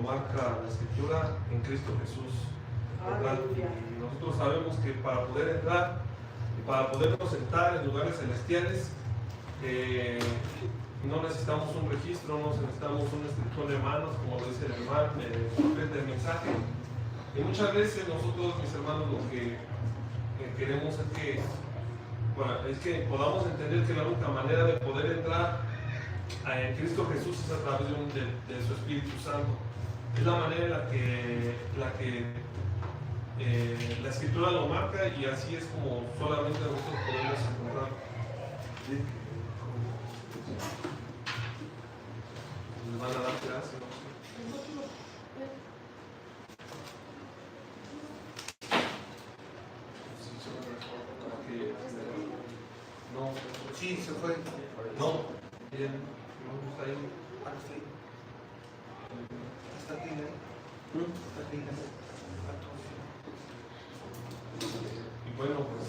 marca la Escritura en Cristo Jesús, ¿verdad? Y nosotros sabemos que para poder entrar y para podernos sentar en lugares celestiales, no necesitamos un registro, no necesitamos una inscripción de manos, como lo dice el hermano, del mensaje. Y muchas veces nosotros, mis hermanos, lo que queremos es que podamos entender que la única manera de poder entrar en Cristo Jesús es a través de su Espíritu Santo. Es la manera en la que la Escritura lo marca, y así es como solamente nosotros podemos encontrar. ¿Les van a dar clase? No. Sí, se fue. No. Bien. No está ahí. Está aquí, Está aquí, Y bueno, pues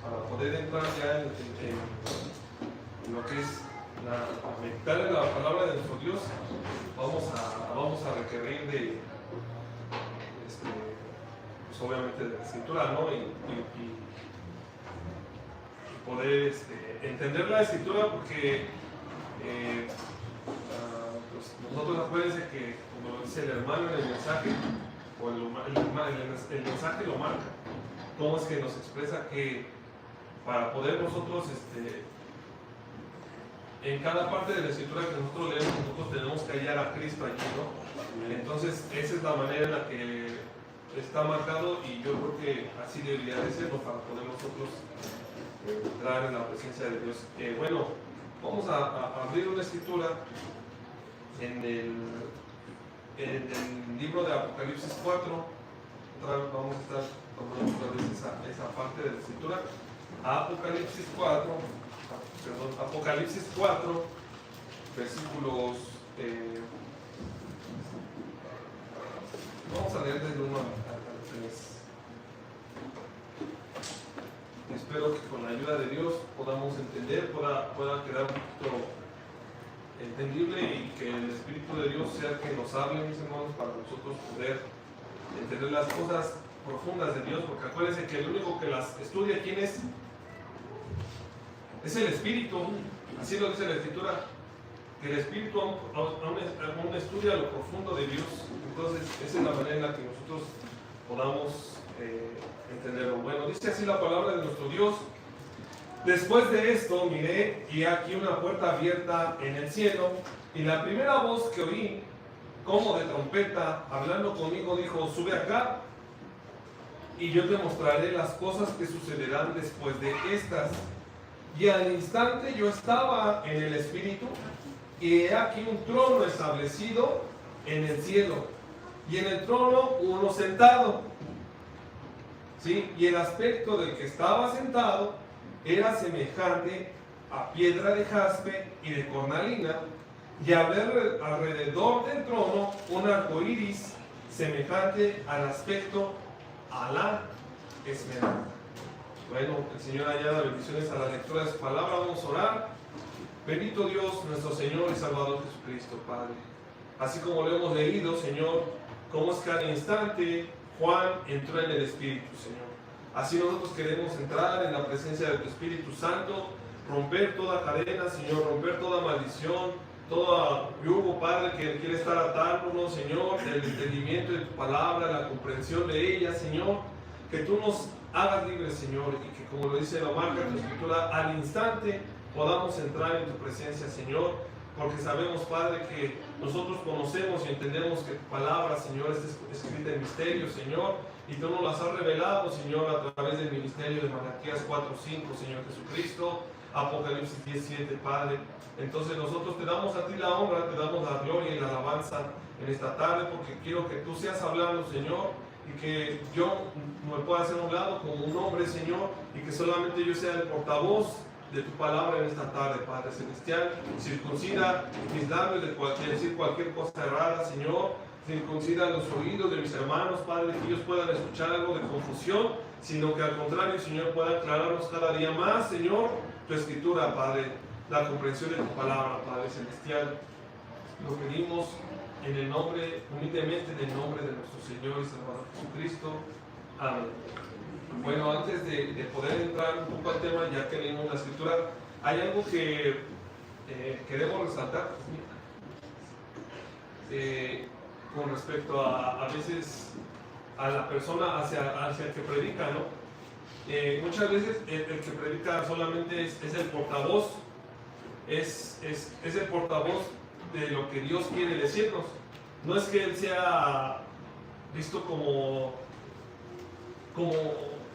para poder entrar ya en lo que es meditar en la palabra de nuestro Dios, vamos a requerir de pues obviamente de la Escritura, ¿no? Y poder entender la Escritura, porque pues nosotros, acuérdense que, como dice el hermano en el mensaje, o el mensaje lo marca, cómo es que nos expresa que para poder nosotros en cada parte de la Escritura que nosotros leemos, nosotros tenemos que hallar a Cristo allí, ¿no? Entonces esa es la manera en la que está marcado, y yo creo que así debería de serlo para poder nosotros entrar en la presencia de Dios. Bueno, vamos a abrir una escritura en el libro de Apocalipsis 4. Otra vez vamos a estar tomando otra vez esa parte de la escritura. Apocalipsis 4, versículos. Vamos a leer del 1 al 3. Espero que con la ayuda de Dios podamos entender, pueda quedar un poquito entendible, y que el Espíritu de Dios sea el que nos hable, mis hermanos, para nosotros poder entender las cosas profundas de Dios, porque acuérdense que el único que las estudia, ¿quién es? Es el Espíritu. Así lo dice la Escritura, que el Espíritu aún estudia lo profundo de Dios. Entonces esa es la manera en la que nosotros podamos entenderlo. Bueno, dice así la palabra de nuestro Dios: después de esto miré, y aquí una puerta abierta en el cielo, y la primera voz que oí, como de trompeta, hablando conmigo, dijo: sube acá, y yo te mostraré las cosas que sucederán después de estas. Y al instante yo estaba en el Espíritu, y he aquí un trono establecido en el cielo, y en el trono uno sentado. ¿Sí? Y el aspecto del que estaba sentado era semejante a piedra de jaspe y de cornalina, y había alrededor del trono un arco iris semejante al aspecto a la esmeralda. Bueno, el Señor añada bendiciones a la lectura de su palabra. Vamos a orar. Bendito Dios, nuestro Señor y Salvador Jesucristo, Padre. Así como lo hemos leído, Señor, cómo es que al instante Juan entró en el Espíritu, Señor. Así nosotros queremos entrar en la presencia de tu Espíritu Santo, romper toda cadena, Señor, romper toda maldición, todo yugo, Padre, que quiere estar atándonos, Señor, del entendimiento de tu palabra, la comprensión de ella, Señor. Que tú nos hagas libres, Señor, y que, como lo dice la marca de tu Escritura, al instante podamos entrar en tu presencia, Señor, porque sabemos, Padre, que nosotros conocemos y entendemos que tu palabra, Señor, está escrita en misterio, Señor, y tú nos las has revelado, Señor, a través del ministerio de Malaquías 4:5, Señor Jesucristo, Apocalipsis 10:7, Padre. Entonces nosotros te damos a ti la honra, te damos la gloria y la alabanza en esta tarde, porque quiero que tú seas hablando, Señor, y que yo me pueda hacer a un lado como un hombre, Señor, y que solamente yo sea el portavoz de tu palabra en esta tarde, Padre Celestial. Circuncida mis labios de decir cualquier cosa errada, Señor. Circuncida los oídos de mis hermanos, Padre, que ellos puedan escuchar algo de confusión, sino que al contrario, Señor, pueda aclararnos cada día más, Señor, tu Escritura, Padre, la comprensión de tu palabra, Padre Celestial. lo pedimos en el nombre, humildemente, en el nombre de nuestro Señor y Salvador Jesucristo. Amén. Bueno, antes de poder entrar un poco al tema, ya que leímos la escritura, hay algo que queremos resaltar con respecto a veces a la persona hacia el que predica, ¿no? Muchas veces el que predica solamente es el portavoz, es el portavoz de lo que Dios quiere decirnos. No es que él sea visto como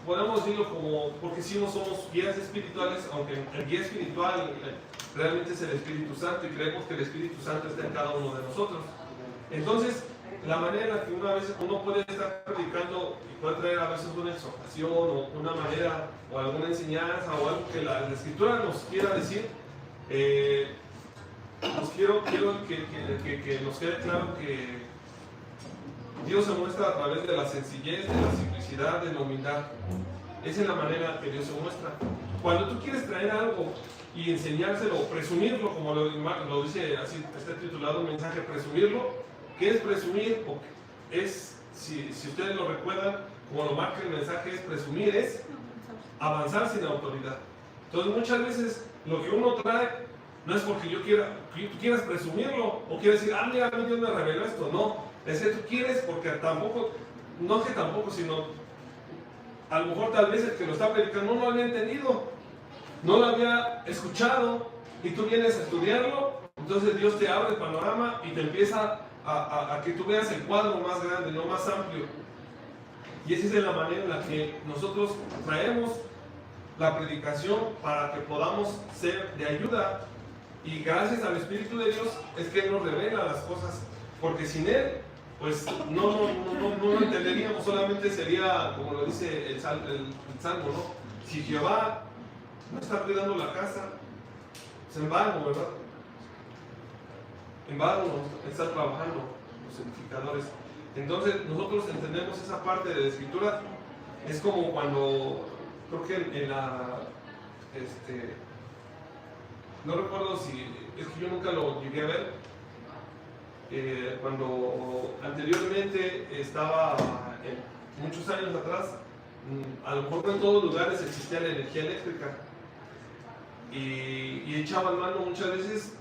podemos decirlo como, porque si no somos guías espirituales, aunque el guía espiritual realmente es el Espíritu Santo y creemos que el Espíritu Santo está en cada uno de nosotros. Entonces, la manera en la que una vez uno puede estar predicando y puede traer a veces una exhortación o una manera o alguna enseñanza o algo que la Escritura nos quiera decir, quiero que nos quede claro que Dios se muestra a través de la sencillez, de la simplicidad, de la humildad. Esa es la manera que Dios se muestra. Cuando tú quieres traer algo y enseñárselo o presumirlo, como lo dice así, está titulado un mensaje, presumirlo. ¿Qué es presumir? Es, si ustedes lo recuerdan, como lo marca el mensaje, es presumir, es avanzar sin autoridad. Entonces muchas veces lo que uno trae no es porque tú quieras presumirlo o quieras decir, mira, a mí Dios me reveló esto. No, es que tú quieres porque sino a lo mejor tal vez el que lo está predicando no lo había entendido, no lo había escuchado y tú vienes a estudiarlo. Entonces Dios te abre el panorama y te empieza a que tú veas el cuadro más grande, no más amplio. Y esa es la manera en la que nosotros traemos la predicación para que podamos ser de ayuda. Y gracias al Espíritu de Dios es que Él nos revela las cosas, porque sin Él, pues no lo entenderíamos, solamente sería, como lo dice el Salmo, ¿no? Si Jehová no está cuidando la casa, es en vano, ¿verdad? En vano está trabajando los edificadores. Entonces nosotros entendemos esa parte de la Escritura. Es como cuando, creo que en la, no recuerdo si, es que yo nunca lo llegué a ver, cuando anteriormente estaba, muchos años atrás, a lo mejor no en todos los lugares existía la energía eléctrica y echaban mano muchas veces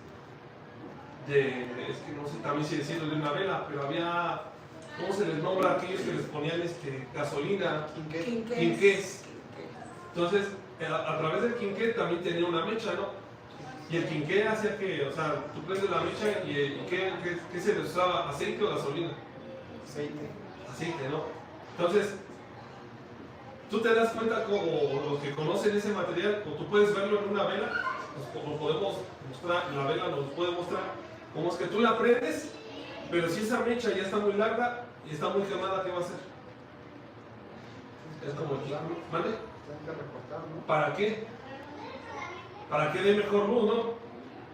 es que no sé también si decirlo, de una vela, pero había, ¿cómo se les nombra a aquellos que les ponían gasolina? Quinqués. Entonces, a través del quinqué también tenía una mecha, ¿no? Y el quinqué hacía que, o sea, tú prendes la mecha y ¿qué se les usaba? ¿Aceite o gasolina? Aceite, ¿no? Entonces, tú te das cuenta, como los que conocen ese material, o tú puedes verlo en una vela, nos podemos mostrar, la vela nos puede mostrar cómo es que tú la prendes, pero si esa mecha ya está muy larga y está muy quemada, ¿qué va a hacer? Es como aquí, ¿vale? ¿Para qué? Para que dé mejor luz, ¿no?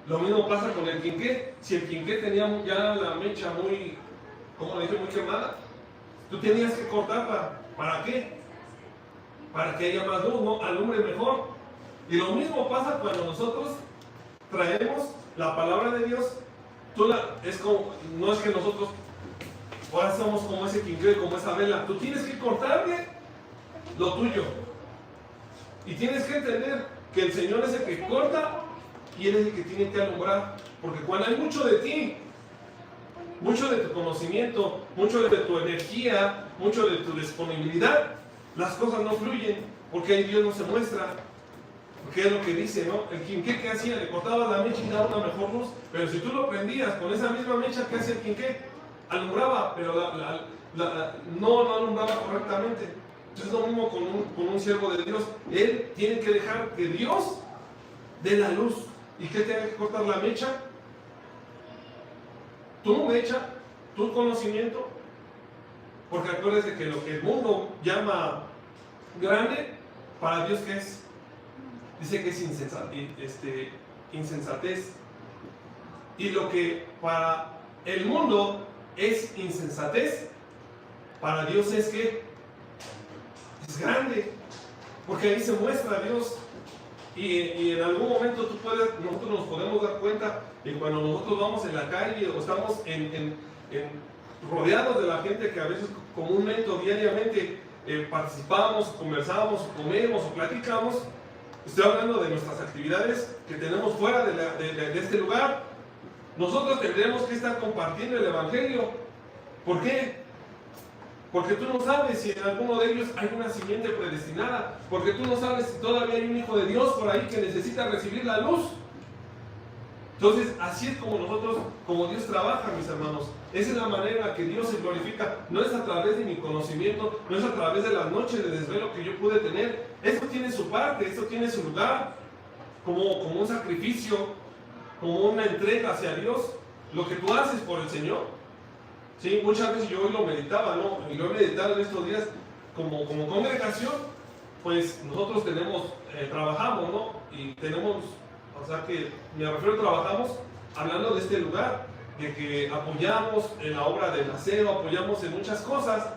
Lo mismo pasa con el quinqué. Si el quinqué tenía ya la mecha muy, como le dije, muy quemada, tú tenías que cortarla. ¿Para qué? Para que haya más luz, ¿no? Alumbre mejor. Y lo mismo pasa cuando nosotros traemos la palabra de Dios. No es que nosotros ahora somos como ese quinqué, como esa vela. Tú tienes que cortarle lo tuyo. Y tienes que entender que el Señor es el que corta y Él es el que tiene que alumbrar. Porque cuando hay mucho de ti, mucho de tu conocimiento, mucho de tu energía, mucho de tu disponibilidad, las cosas no fluyen, porque ahí Dios no se muestra. Porque es lo que dice, ¿no? El quinqué, ¿qué hacía? Le cortaba la mecha y daba una mejor luz. Pero si tú lo prendías con esa misma mecha, ¿qué hacía el quinqué? Alumbraba, pero no alumbraba correctamente. Entonces es lo mismo con un siervo de Dios. Él tiene que dejar que Dios dé la luz. ¿Y qué tiene que cortar la mecha? Tu mecha, tu conocimiento. Porque acuérdense que lo que el mundo llama grande, para Dios, ¿qué es? Dice que es insensatez. Y lo que para el mundo es insensatez, para Dios es que es grande. Porque ahí se muestra a Dios. Y en algún momento nosotros nos podemos dar cuenta de cuando nosotros vamos en la calle o estamos rodeados de la gente que a veces comúnmente o diariamente participamos, conversamos, comemos o platicamos. Estoy hablando de nuestras actividades que tenemos fuera de este lugar. Nosotros tendremos que estar compartiendo el Evangelio. ¿Por qué? Porque tú no sabes si en alguno de ellos hay una simiente predestinada. Porque tú no sabes si todavía hay un hijo de Dios por ahí que necesita recibir la luz. Entonces, así es como Dios trabaja, mis hermanos. Esa es la manera en la que Dios se glorifica. No es a través de mi conocimiento, no es a través de las noches de desvelo que yo pude tener. Esto tiene su parte, esto tiene su lugar, como un sacrificio, como una entrega hacia Dios. Lo que tú haces por el Señor. Sí, muchas veces yo hoy lo meditaba, ¿no? Y lo he meditado en estos días como congregación. Pues nosotros trabajamos, ¿no? Y tenemos, o sea que me refiero a trabajamos hablando de este lugar, de que apoyamos en la obra del aseo, apoyamos en muchas cosas,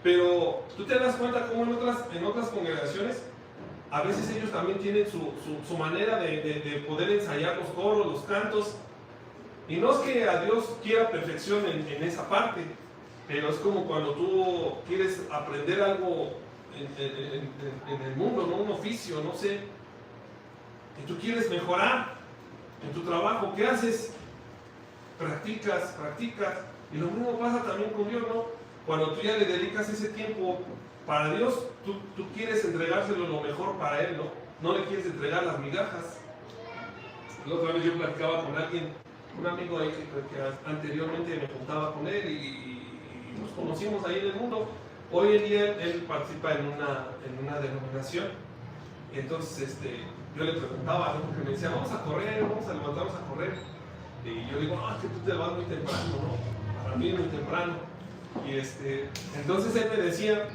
pero tú te das cuenta cómo en otras congregaciones a veces ellos también tienen su manera de poder ensayar los coros, los cantos, y no es que a Dios quiera perfección en esa parte, pero es como cuando tú quieres aprender algo en el mundo, ¿no? Un oficio, no sé, y tú quieres mejorar en tu trabajo, ¿qué haces? Practicas, y lo mismo pasa también con Dios, ¿no? Cuando tú ya le dedicas ese tiempo para Dios, tú quieres entregárselo lo mejor para Él, ¿no? No le quieres entregar las migajas. La otra vez yo platicaba con alguien, un amigo ahí que anteriormente me juntaba con él y nos conocimos ahí en el mundo. Hoy en día él participa en una denominación. Y entonces yo le preguntaba, ¿no? Porque me decía, vamos a levantarnos a correr. Y yo digo, es que tú te vas muy temprano, ¿no? Para mí es muy temprano. Y entonces él me decía,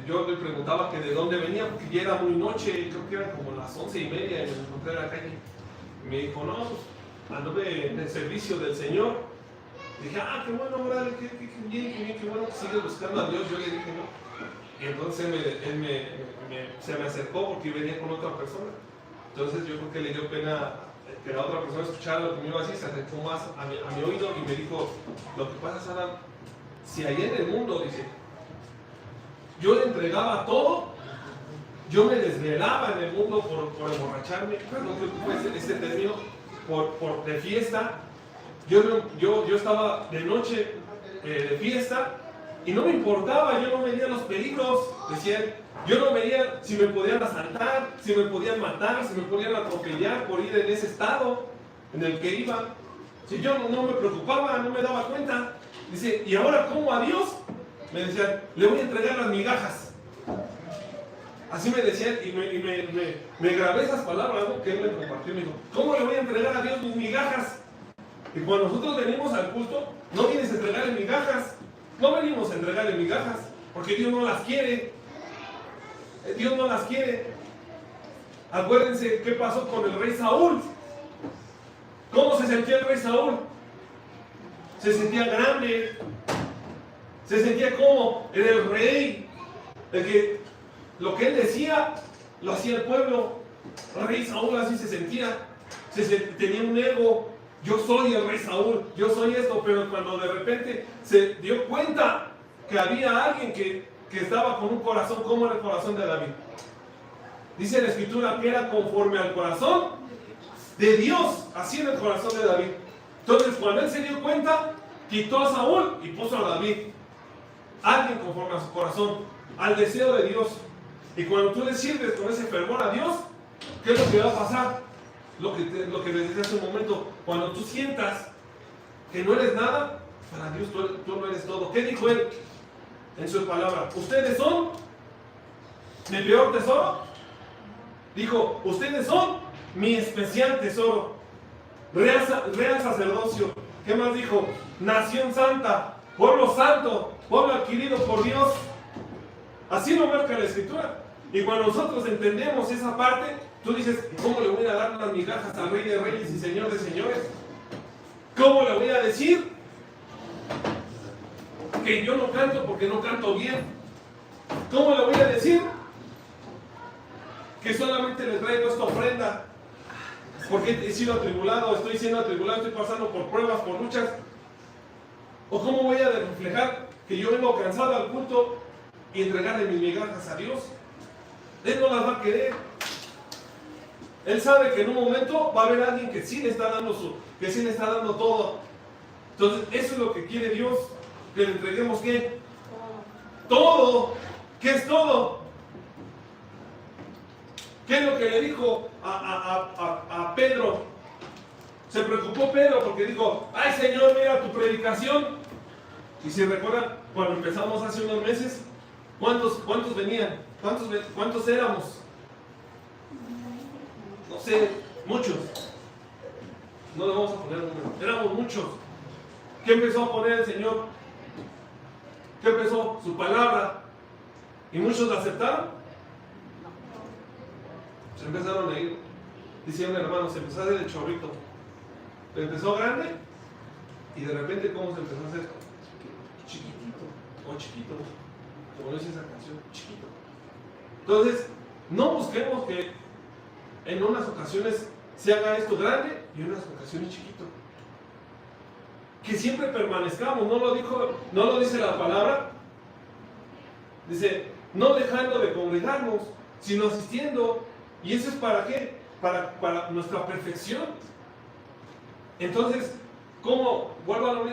yo le preguntaba que de dónde venía, porque ya era muy noche, creo que eran como las 11:30 y me encontré en la calle. Y me dijo, no, pues anduve en el servicio del Señor. Y dije, qué bueno, órale, qué bien, qué bueno que sigues buscando a Dios. Yo le dije, no. Y entonces se me acercó porque venía con otra persona. Entonces yo creo que le dio pena que la otra persona escuchara lo que me iba a decir, se acercó más a mi oído y me dijo, lo que pasa, Sara, si allá en el mundo, dice, yo le entregaba todo, yo me desvelaba en el mundo por emborracharme, perdón que ocupe este término, de fiesta, yo estaba de noche de fiesta y no me importaba, yo no medía los peligros, decía él. Yo no veía si me podían asaltar, si me podían matar, si me podían atropellar por ir en ese estado en el que iba. Si yo no me preocupaba, no me daba cuenta. Dice, ¿y ahora cómo a Dios? Me decían, le voy a entregar las migajas. Así me decían y me grabé esas palabras, ¿no? Que él me compartió. Me dijo, ¿cómo le voy a entregar a Dios mis migajas? Y cuando nosotros venimos al culto, no vienes a entregarle migajas. No venimos a entregarle migajas, porque Dios no las quiere. Dios no las quiere. Acuérdense qué pasó con el rey Saúl. ¿Cómo se sentía el rey Saúl? Se sentía grande. Se sentía como era el rey. El que lo que él decía lo hacía el pueblo. El rey Saúl así se sentía. Tenía un ego. Yo soy el rey Saúl. Yo soy esto. Pero cuando de repente se dio cuenta que había alguien que estaba con un corazón como era el corazón de David. Dice la escritura que era conforme al corazón de Dios, así en el corazón de David. Entonces cuando él se dio cuenta, quitó a Saúl y puso a David. Alguien conforme a su corazón, al deseo de Dios. Y cuando tú le sirves con ese fervor a Dios, ¿qué es lo que va a pasar? Lo que les dije hace un momento, cuando tú sientas que no eres nada, para Dios tú no eres todo. ¿Qué dijo él? En su palabra, ustedes son mi peor tesoro. Dijo, ustedes son mi especial tesoro. Real sacerdocio. ¿Qué más dijo? Nación santa, pueblo santo, pueblo adquirido por Dios. Así lo marca la escritura. Y cuando nosotros entendemos esa parte, tú dices, ¿cómo le voy a dar las migajas al Rey de Reyes y Señor de Señores? ¿Cómo le voy a decir que yo no canto porque no canto bien? ¿Cómo le voy a decir que solamente les traigo esta ofrenda porque he sido atribulado, estoy siendo atribulado, estoy pasando por pruebas, por luchas? ¿O cómo voy a reflejar que yo vengo cansado al culto y entregarle mis migajas a Dios? Él no las va a querer. Él sabe que en un momento va a haber alguien que sí le está dando que sí le está dando todo. Entonces, eso es lo que quiere Dios, que le entreguemos ¿qué? Todo. ¿Qué es todo? ¿Qué es lo que le dijo a Pedro? Se preocupó Pedro porque dijo, ay Señor, mira tu predicación. Y si recuerdan, cuando empezamos hace unos meses, ¿cuántos venían? ¿Cuántos éramos? No sé, muchos. No le vamos a poner un número. Éramos muchos. ¿Qué empezó a poner el Señor? ¿Qué empezó? Su palabra. ¿Y muchos la aceptaron? Se empezaron a ir. Decían hermanos, se empezó a hacer el chorrito. Empezó grande y de repente, ¿cómo se empezó a hacer? Chiquitito. O chiquito. Como dice esa canción, chiquito. Entonces, no busquemos que en unas ocasiones se haga esto grande y en unas ocasiones chiquito. Que siempre permanezcamos, no lo dice la palabra. Dice, no dejando de congregarnos, sino asistiendo. ¿Y eso es para qué? Para nuestra perfección. Entonces, ¿cómo? Vuelvo a lo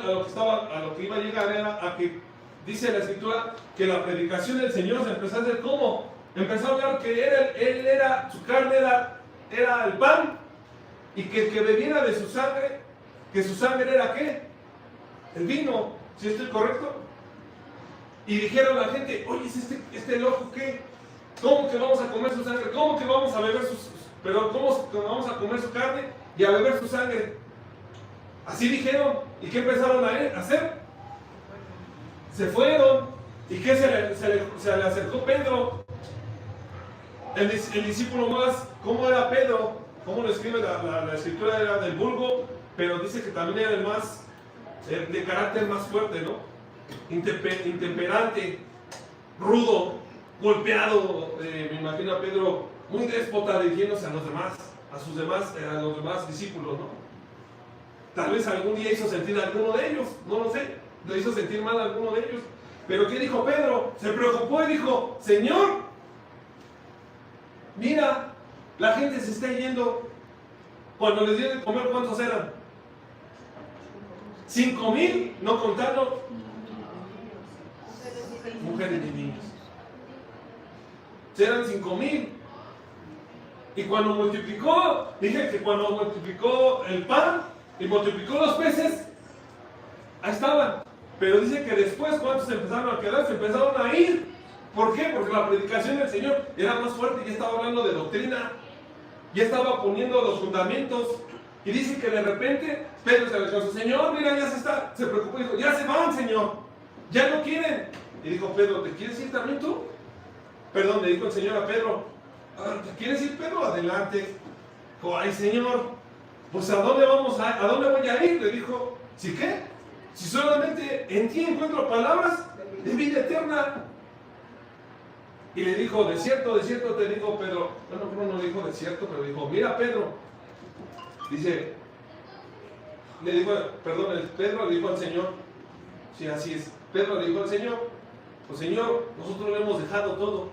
que iba a llegar, era a que dice la Escritura que la predicación del Señor se empezó a hacer ¿cómo? Empezó a hablar que él era, su carne era el pan, y que el que bebiera de su sangre, que su sangre era ¿qué? El vino, ¿sí estoy correcto? Y dijeron a la gente, oye, ¿es este loco qué? ¿Cómo que vamos a comer su sangre? ¿Cómo que vamos a beber ¿cómo que vamos a comer su carne y a beber su sangre? Así dijeron. ¿Y qué empezaron a hacer? Se fueron. ¿Y qué se le acercó Pedro? El discípulo más, ¿cómo era Pedro? ¿Cómo lo escribe la escritura? Era del vulgo, pero dice que también era el más, de carácter más fuerte, ¿no? Intemperante, rudo, golpeado. Me imagino a Pedro muy déspota dirigiéndose a los demás discípulos, ¿no? Tal vez algún día hizo sentir a alguno de ellos, no lo sé, le hizo sentir mal a alguno de ellos. Pero ¿qué dijo Pedro? Se preocupó y dijo, Señor, mira, la gente se está yendo. Cuando les dio de comer, ¿cuántos eran? 5,000, no contando mujeres y niños. Eran 5,000. Y cuando multiplicó, dije que cuando multiplicó el pan y multiplicó los peces, ahí estaban. Pero dice que después, ¿cuántos se empezaron a quedar? Se empezaron a ir. ¿Por qué? Porque la predicación del Señor era más fuerte, ya estaba hablando de doctrina, ya estaba poniendo los fundamentos. Y dice que de repente Pedro se le dijo, Señor, mira, ya se preocupó y dijo, ya se van, Señor, ya no quieren. Y dijo Pedro, ¿te quieres ir también tú? Perdón, le dijo el Señor a Pedro, ¿te quieres ir, Pedro? Adelante. Dijo, ay, Señor, pues ¿a dónde voy a ir? Le dijo, ¿sí qué? Si solamente en ti encuentro palabras de vida eterna. Y le dijo, de cierto te digo, Pedro. Bueno, no le dijo de cierto, pero dijo, mira, Pedro. Dice, Pedro le dijo al Señor, sí, así es. Pedro le dijo al Señor, pues Señor, nosotros le hemos dejado todo.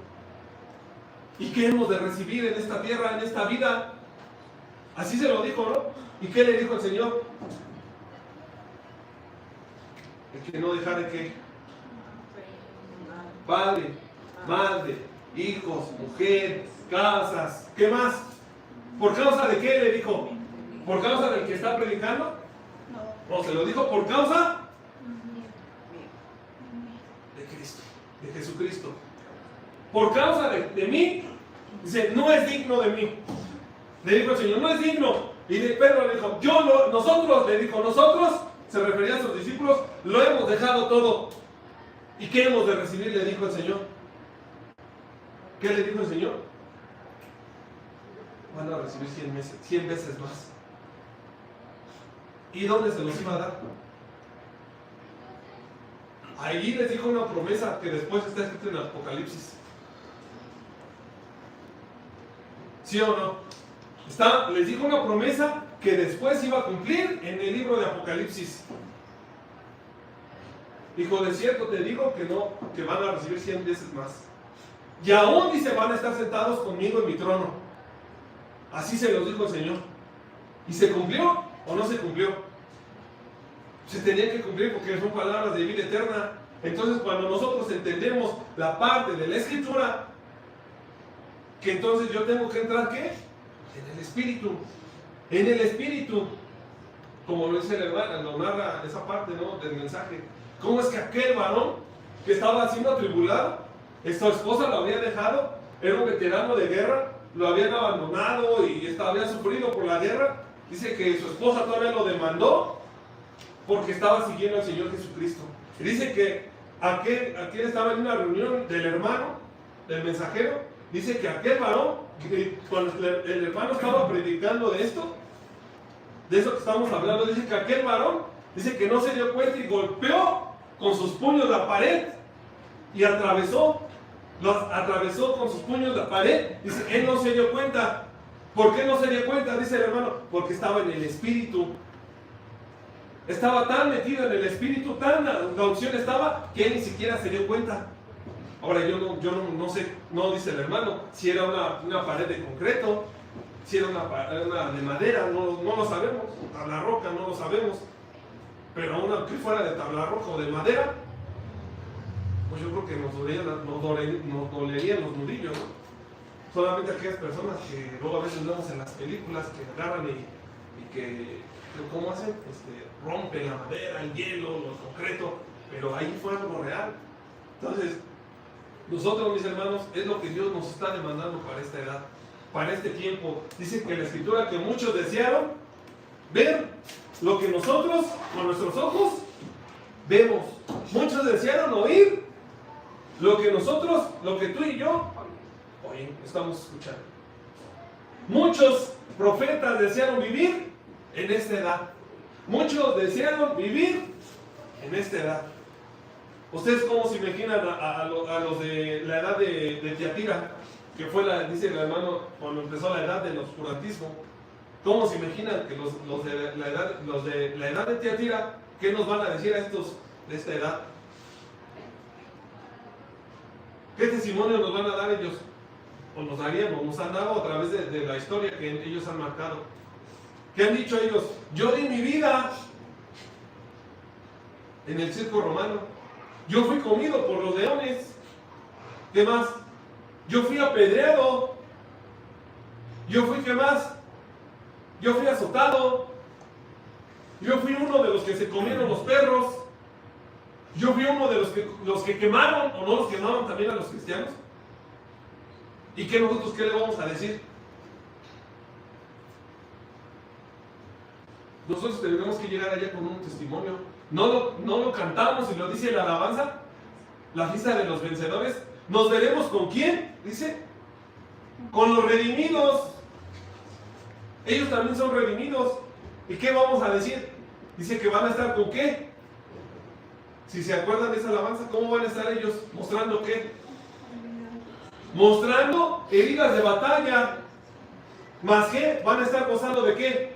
¿Y qué hemos de recibir en esta tierra, en esta vida? Así se lo dijo, ¿no? ¿Y qué le dijo el Señor? El que no dejare qué. Padre, madre, hijos, mujer, casas, ¿qué más? ¿Por causa de qué le dijo? ¿Por causa del que está predicando? No, se lo dijo por causa de Cristo, de Jesucristo. Por causa de mí, dice, no es digno de mí. Le dijo el Señor, no es digno. Y Pedro le dijo, nosotros, se refería a sus discípulos, lo hemos dejado todo. ¿Y qué hemos de recibir? Le dijo el Señor. ¿Qué le dijo el Señor? Van a recibir 100 veces más. ¿Y dónde se los iba a dar? Allí les dijo una promesa que después está escrita en el Apocalipsis. ¿Sí o no? Les dijo una promesa que después iba a cumplir en el libro de Apocalipsis. Dijo, de cierto te digo que no, que van a recibir 100 veces más. Y aún dice, van a estar sentados conmigo en mi trono. Así se los dijo el Señor. ¿Y se cumplió o no se cumplió? Se tenía que cumplir porque son palabras de vida eterna. Entonces cuando nosotros entendemos la parte de la Escritura, que entonces yo tengo que entrar, ¿qué? En el Espíritu. En el Espíritu. Como lo dice el hermano, lo narra esa parte, ¿no?, del mensaje. ¿Cómo es que aquel varón que estaba siendo atribulado, su esposa lo había dejado, era un veterano de guerra, lo habían abandonado y había sufrido por la guerra? Dice que su esposa todavía lo demandó porque estaba siguiendo al Señor Jesucristo. Y dice que aquel estaba en una reunión del hermano, del mensajero. Dice que aquel varón, cuando el hermano estaba predicando de esto que estamos hablando, dice que aquel varón, dice que no se dio cuenta y golpeó con sus puños la pared y atravesó con sus puños la pared. Dice, él no se dio cuenta. ¿Por qué no se dio cuenta? Dice el hermano, porque estaba en el Espíritu. Estaba tan metido en el Espíritu, tan la unción estaba, que él ni siquiera se dio cuenta. Ahora yo no sé, no dice el hermano, si era una pared de concreto, si era una de madera, no lo sabemos. Tabla roca, no lo sabemos. Pero una que fuera de tabla roca o de madera, pues yo creo que nos dolerían los nudillos, ¿no? Solamente aquellas personas que luego a veces vemos en las películas que agarran y que ¿cómo hacen? Rompen la madera, el hielo, lo concreto, pero ahí fue algo real. Entonces, nosotros, mis hermanos, es lo que Dios nos está demandando para esta edad, para este tiempo. Dice que en la Escritura que muchos desearon ver lo que nosotros, con nuestros ojos, vemos. Muchos desearon oír lo que tú y yo hoy estamos escuchando. Muchos profetas desearon vivir en esta edad. Muchos desearon vivir en esta edad. ¿Ustedes cómo se imaginan a los de la edad de Tiatira? Que fue, dice el hermano, cuando empezó la edad del oscurantismo. ¿Cómo se imaginan que los de la edad de Tiatira, qué nos van a decir a estos de esta edad? ¿Qué testimonio nos van a dar ellos? O nos darían, o nos han dado a través de la historia que ellos han marcado. ¿Qué han dicho ellos? Yo di mi vida en el circo romano. Yo fui comido por los leones. ¿Qué más? Yo fui apedreado. Yo fui, ¿qué más? Yo fui azotado. Yo fui uno de los que se comieron los perros. Yo fui uno de los que quemaron, o no los quemaron también a los cristianos. ¿Y qué nosotros qué le vamos a decir? Nosotros tenemos que llegar allá con un testimonio. No lo cantamos y lo dice la alabanza, la fiesta de los vencedores. ¿Nos veremos con quién? Dice, con los redimidos. Ellos también son redimidos. ¿Y qué vamos a decir? Dice que van a estar con qué. Si se acuerdan de esa alabanza, ¿cómo van a estar ellos? ¿Mostrando qué? Mostrando heridas de batalla. ¿Más qué? Van a estar gozando de qué?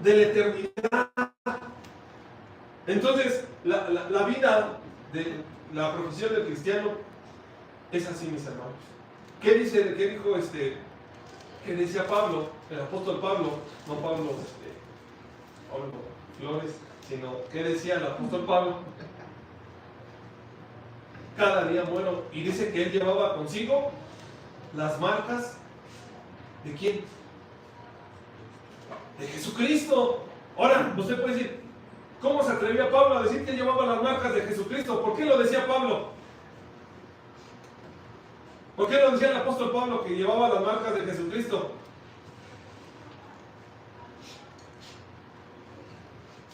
De la eternidad. Entonces, la vida de la profesión del cristiano es así, mis hermanos. ¿Qué dijo que decía Pablo, el apóstol Pablo, no Pablo Flores, sino ¿qué decía el apóstol Pablo? Cada día muero. Y dice que él llevaba consigo las marcas ¿de quién? De Jesucristo. Ahora, usted puede decir, ¿cómo se atrevía Pablo a decir que llevaba las marcas de Jesucristo? ¿Por qué lo decía Pablo? ¿Por qué lo decía el apóstol Pablo que llevaba las marcas de Jesucristo?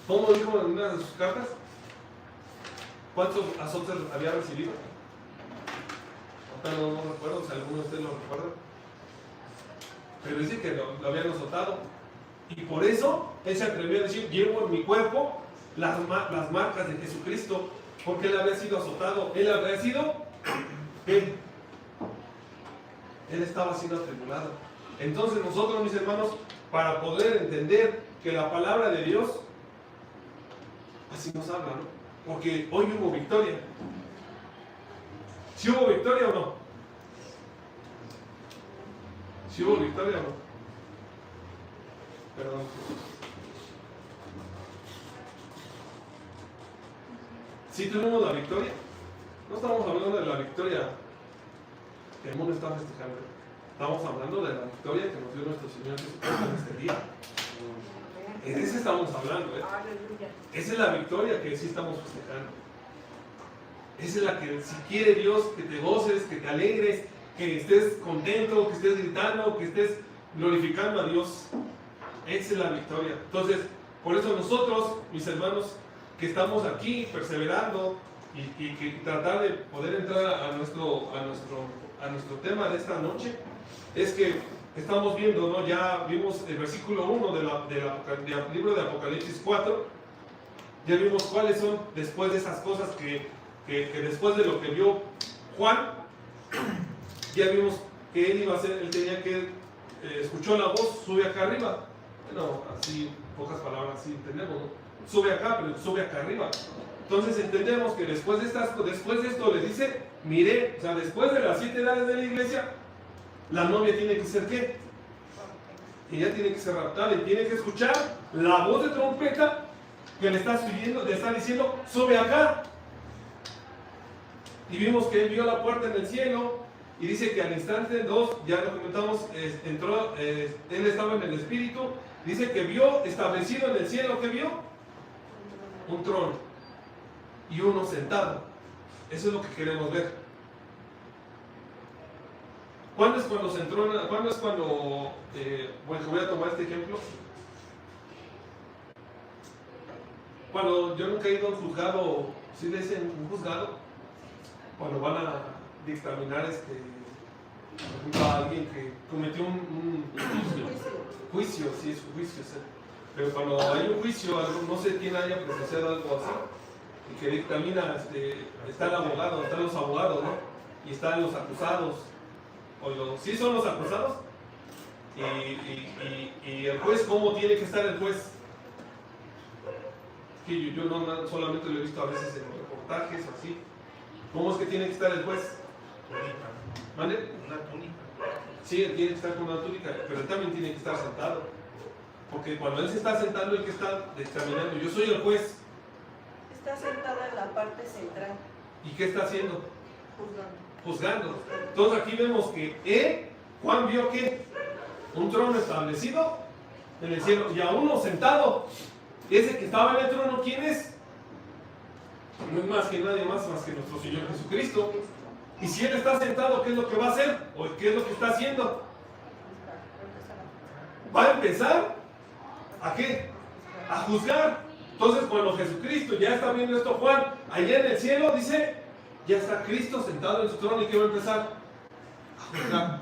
¿Cómo dijo en una de sus cartas? ¿Cuántos azotes había recibido? No recuerdo si alguno de ustedes lo recuerda. Pero dice que lo habían azotado. Y por eso él se atrevió a decir, llevo en mi cuerpo las marcas de Jesucristo. Porque él había sido azotado. Él había sido... Él estaba siendo atribulado. Entonces nosotros, mis hermanos, para poder entender que la palabra de Dios así nos habla, ¿no? Porque hoy hubo victoria. ¿Sí hubo victoria o no? ¿Sí hubo victoria o no? Perdón. ¿Sí tuvimos la victoria? No estamos hablando de la victoria que el mundo está festejando. Estamos hablando de la victoria que nos dio nuestro Señor Jesucristo en este día. De eso estamos hablando, ¿eh? Esa es la victoria que sí estamos festejando. Esa es la que, si quiere Dios, que te goces, que te alegres, que estés contento, que estés gritando, que estés glorificando a Dios. Esa es la victoria. Entonces, por eso nosotros, mis hermanos, que estamos aquí perseverando y que tratar de poder entrar a nuestro tema de esta noche, es que estamos viendo, ¿no? Ya vimos el versículo 1 del libro de Apocalipsis 4, ya vimos cuáles son después de esas cosas que después de lo que vio Juan, ya vimos que él iba a hacer, él tenía que, escuchó la voz, sube acá arriba. Bueno, así, pocas palabras, así entendemos, ¿no? Sube acá, pero sube acá arriba. Entonces entendemos que después de esto le dice, mire, o sea, después de las 7 edades de la iglesia, la novia tiene que ser ¿qué? Ella tiene que ser raptada y tiene que escuchar la voz de trompeta que le está diciendo, sube acá. Y vimos que él vio la puerta en el cielo y dice que al instante 2, ya lo comentamos, entró, él estaba en el espíritu, dice que vio establecido en el cielo, ¿qué vio? Un trono y uno sentado. Eso es lo que queremos ver. ¿Cuándo es cuando se entró? ¿Cuándo es cuando, bueno, voy a tomar este ejemplo? Cuando yo nunca he ido a un juzgado, ¿sí le dicen un juzgado? Cuando van a dictaminar, por ejemplo, a alguien que cometió un juicio, sí, es un juicio, ¿sí? Pero cuando hay un juicio, no sé quién haya presenciado algo así, y que dictamina, está el abogado, están los abogados, ¿no? Y están los acusados, sí son los acusados, y el juez, ¿cómo tiene que estar el juez? Que yo no solamente lo he visto a veces en reportajes o así. ¿Cómo es que tiene que estar el juez? ¿Mande? Una túnica. Sí, él tiene que estar con una túnica, pero él también tiene que estar sentado. Porque cuando él se está sentando, el que está dictaminando, yo soy el juez. Está sentado en la parte central. ¿Y qué está haciendo? Juzgando. Juzgando. Entonces aquí vemos que Juan vio que un trono establecido en el cielo y a uno sentado. Ese que estaba en el trono, ¿quién es? No es más que nadie más que nuestro Señor Jesucristo. Y si Él está sentado, ¿qué es lo que va a hacer? ¿O qué es lo que está haciendo? Va a empezar ¿a qué? A juzgar. Entonces cuando Jesucristo ya está viendo esto, Juan, allá en el cielo, dice, ya está Cristo sentado en su trono. ¿Y qué va a empezar? A juzgar.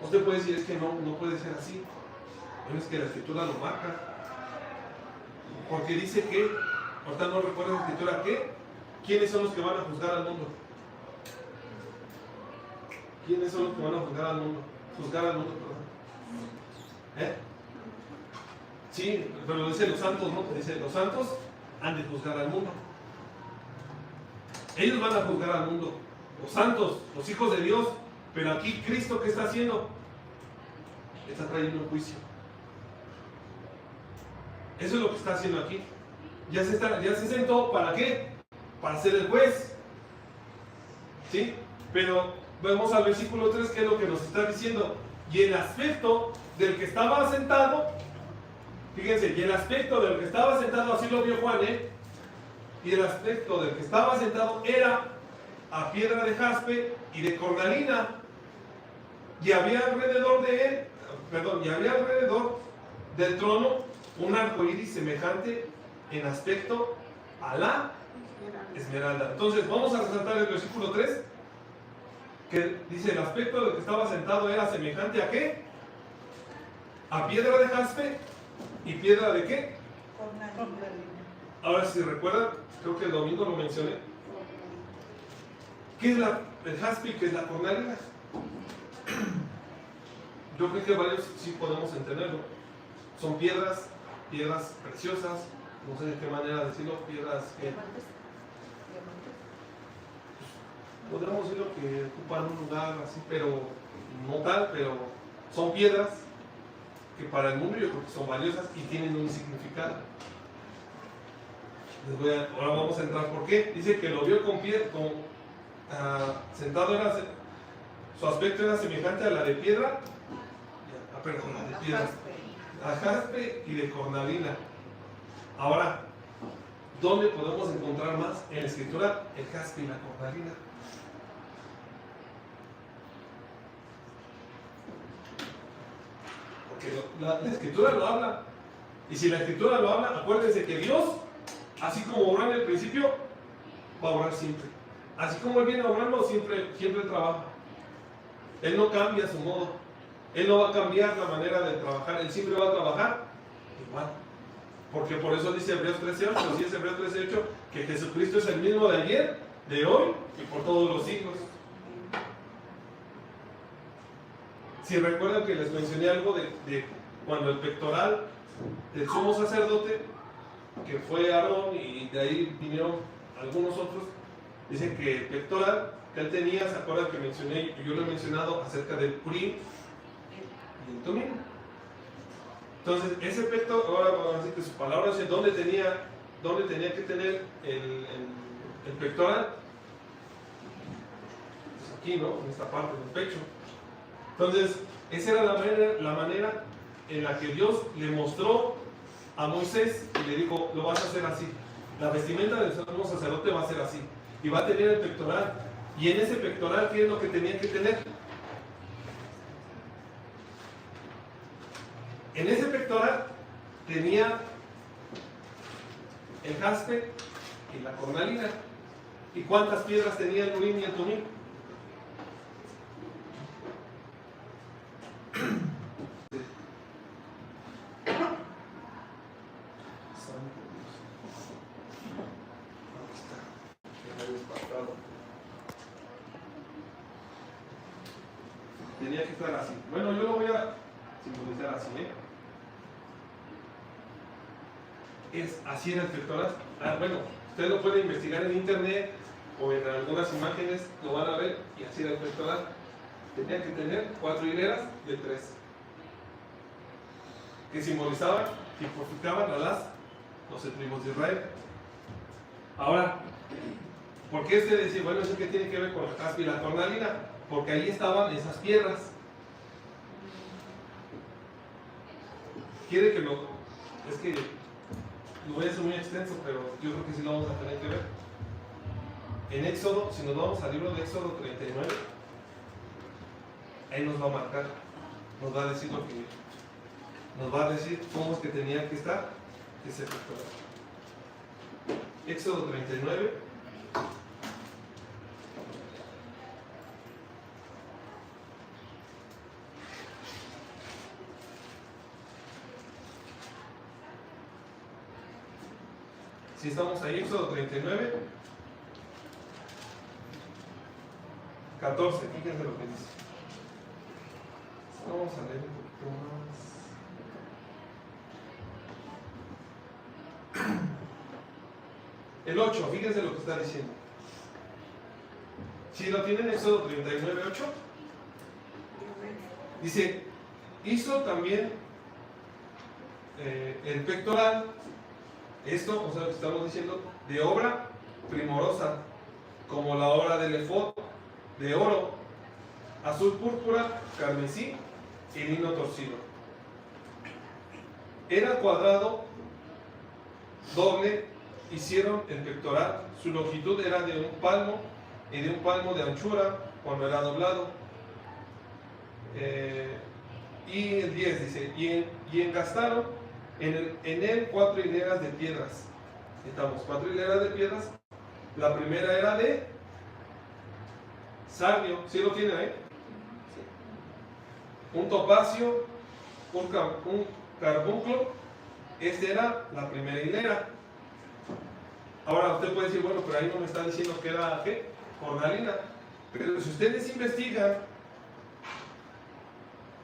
Usted puede decir, es que no puede ser así. Bueno, es que la Escritura lo marca. Porque dice que, ahorita no recuerdo la Escritura, ¿qué? ¿Quiénes son los que van a juzgar al mundo? ¿Quiénes son los que van a juzgar al mundo? Juzgar al mundo, perdón. Sí, pero dice los santos, ¿no? Dice, los santos han de juzgar al mundo. Ellos van a juzgar al mundo. Los santos, los hijos de Dios. Pero aquí Cristo, ¿qué está haciendo? Está trayendo un juicio. Eso es lo que está haciendo aquí. Ya se sentó, ¿para qué? Para ser el juez. ¿Sí? Pero vamos al versículo 3, que es lo que nos está diciendo. Y el aspecto del que estaba sentado, fíjense, y el aspecto del que estaba sentado, así lo vio Juan, y el aspecto del que estaba sentado era a piedra de jaspe y de cornalina, y había alrededor de él, y había alrededor del trono un arco iris semejante en aspecto a la esmeralda. Entonces vamos a resaltar el versículo 3, que dice, el aspecto del que estaba sentado era semejante a ¿qué? A piedra de jaspe y piedra de ¿qué? Ahora si recuerdan, creo que el domingo lo mencioné. ¿Qué es el jaspe y qué es la cornalina? yo creo que varios sí podemos entenderlo. Son piedras preciosas, no sé de qué manera decirlo, piedras que Diamantes. Diamantes. podríamos decirlo que ocupan un lugar así, pero no tal, pero son piedras que para el mundo yo creo que son valiosas y tienen un significado. Ahora vamos a entrar por qué. Dice que lo vio sentado, su aspecto era semejante a la de piedra, perdón, la de piedra, a jaspe y de cornalina. Ahora, ¿dónde podemos encontrar más en la escritura el jaspe y la cornalina? Porque la escritura lo habla. Y si la escritura lo habla, acuérdense que Dios, así como obró en el principio, va a obrar siempre. Así como Él viene obrando, siempre trabaja. Él no cambia su modo. Él no va a cambiar la manera de trabajar. Él siempre va a trabajar igual. Porque por eso dice Hebreos 13:8, así es Hebreos 13:8, que Jesucristo es el mismo de ayer, de hoy y por todos los siglos. Si recuerdan que les mencioné algo de cuando el pectoral del sumo sacerdote, que fue Aarón y de ahí vinieron algunos otros, dicen que el pectoral que él tenía, ¿se acuerdan que mencioné? Yo lo he mencionado acerca del Purim y el Tumim. Entonces, ese pectoral, ahora vamos a decir que su palabra dice dónde tenía que tener el pectoral. Pues aquí, ¿no? En esta parte del pecho. Entonces, esa era la manera en la que Dios le mostró a Moisés y le dijo, lo vas a hacer así. La vestimenta del sumo sacerdote va a ser así. Y va a tener el pectoral. Y en ese pectoral, ¿qué es lo que tenía que tener? En ese pectoral tenía el jaspe y la cornalina. ¿Y cuántas piedras tenía el Urim y el Tumim? Tenía que estar así. Bueno, yo lo voy a simbolizar así, así en el pectoral. Bueno, ustedes lo pueden investigar en internet o en algunas imágenes, lo van a ver, y así era el pectoral. Tenía que tener 4 hileras de 3 que simbolizaban, tipificaban a las 12 tribus de Israel. Ahora, ¿por qué usted dice, bueno, eso qué tiene que ver con el jaspe y la cornalina? Porque ahí estaban esas piedras. Quiere que es que lo voy a hacer muy extenso, pero yo creo que sí lo vamos a tener que ver. En Éxodo, si nos vamos al libro de Éxodo 39, ahí nos va a marcar, nos va a decir lo que, nos va a decir cómo es que tenía que estar ese pectoral. Éxodo 39. Si estamos ahí, Éxodo 39, 14, fíjense lo que dice. Vamos a leer un poquito más. El 8, fíjense lo que está diciendo. Si lo tienen, Éxodo 39, 8, dice, hizo también el pectoral. Esto, o sea, lo que estamos diciendo, de obra primorosa, como la obra del efod, de oro, azul púrpura, carmesí y lino torcido. Era cuadrado, doble, hicieron el pectoral, su longitud era de 1 palmo y de 1 palmo de anchura cuando era doblado. Y el 10 dice, y engastaron en él 4 hileras de piedras. Estamos, 4 hileras de piedras. La primera era de sardio, ¿sí lo tiene ahí? Un topacio, un carbunclo. Esta era la primera hilera. Ahora usted puede decir, bueno, pero ahí no me está diciendo que era, ¿qué? Cornalina. Pero si ustedes investigan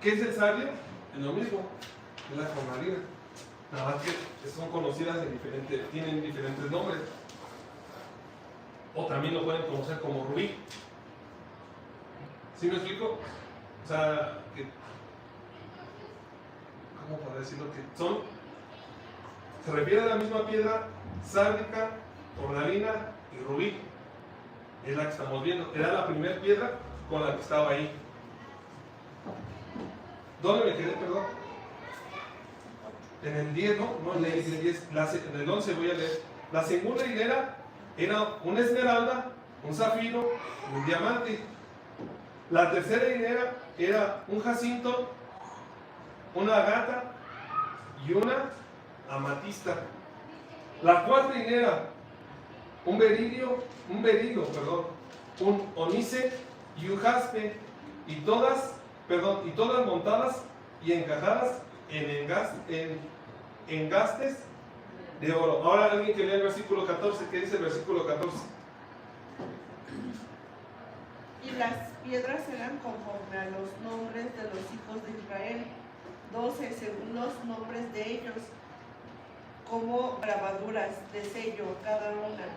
¿Qué es el sardio? Es lo mismo, es la cornalina. Nada más que son conocidas tienen diferentes nombres. O también lo pueden conocer como rubí. ¿Sí me explico? O sea, ¿cómo podría decirlo? Que se refiere a la misma piedra sárdica, cornalina y rubí. Es la que estamos viendo. Era la primera piedra con la que estaba ahí. ¿Dónde me quedé, perdón? En el 10, ¿no? No, en el 10. En el 11 voy a leer. La segunda hilera era una esmeralda, un zafiro y un diamante. La tercera hilera era un jacinto, una agata y una amatista. La cuarta hilera, un berilo, un onice y un jaspe, y todas montadas y encajadas en engastes de oro. Ahora alguien que lea el versículo 14, ¿qué dice el versículo 14? Y las piedras eran conforme a los nombres de los hijos de Israel, 12 según los nombres de ellos, como grabaduras de sello cada una,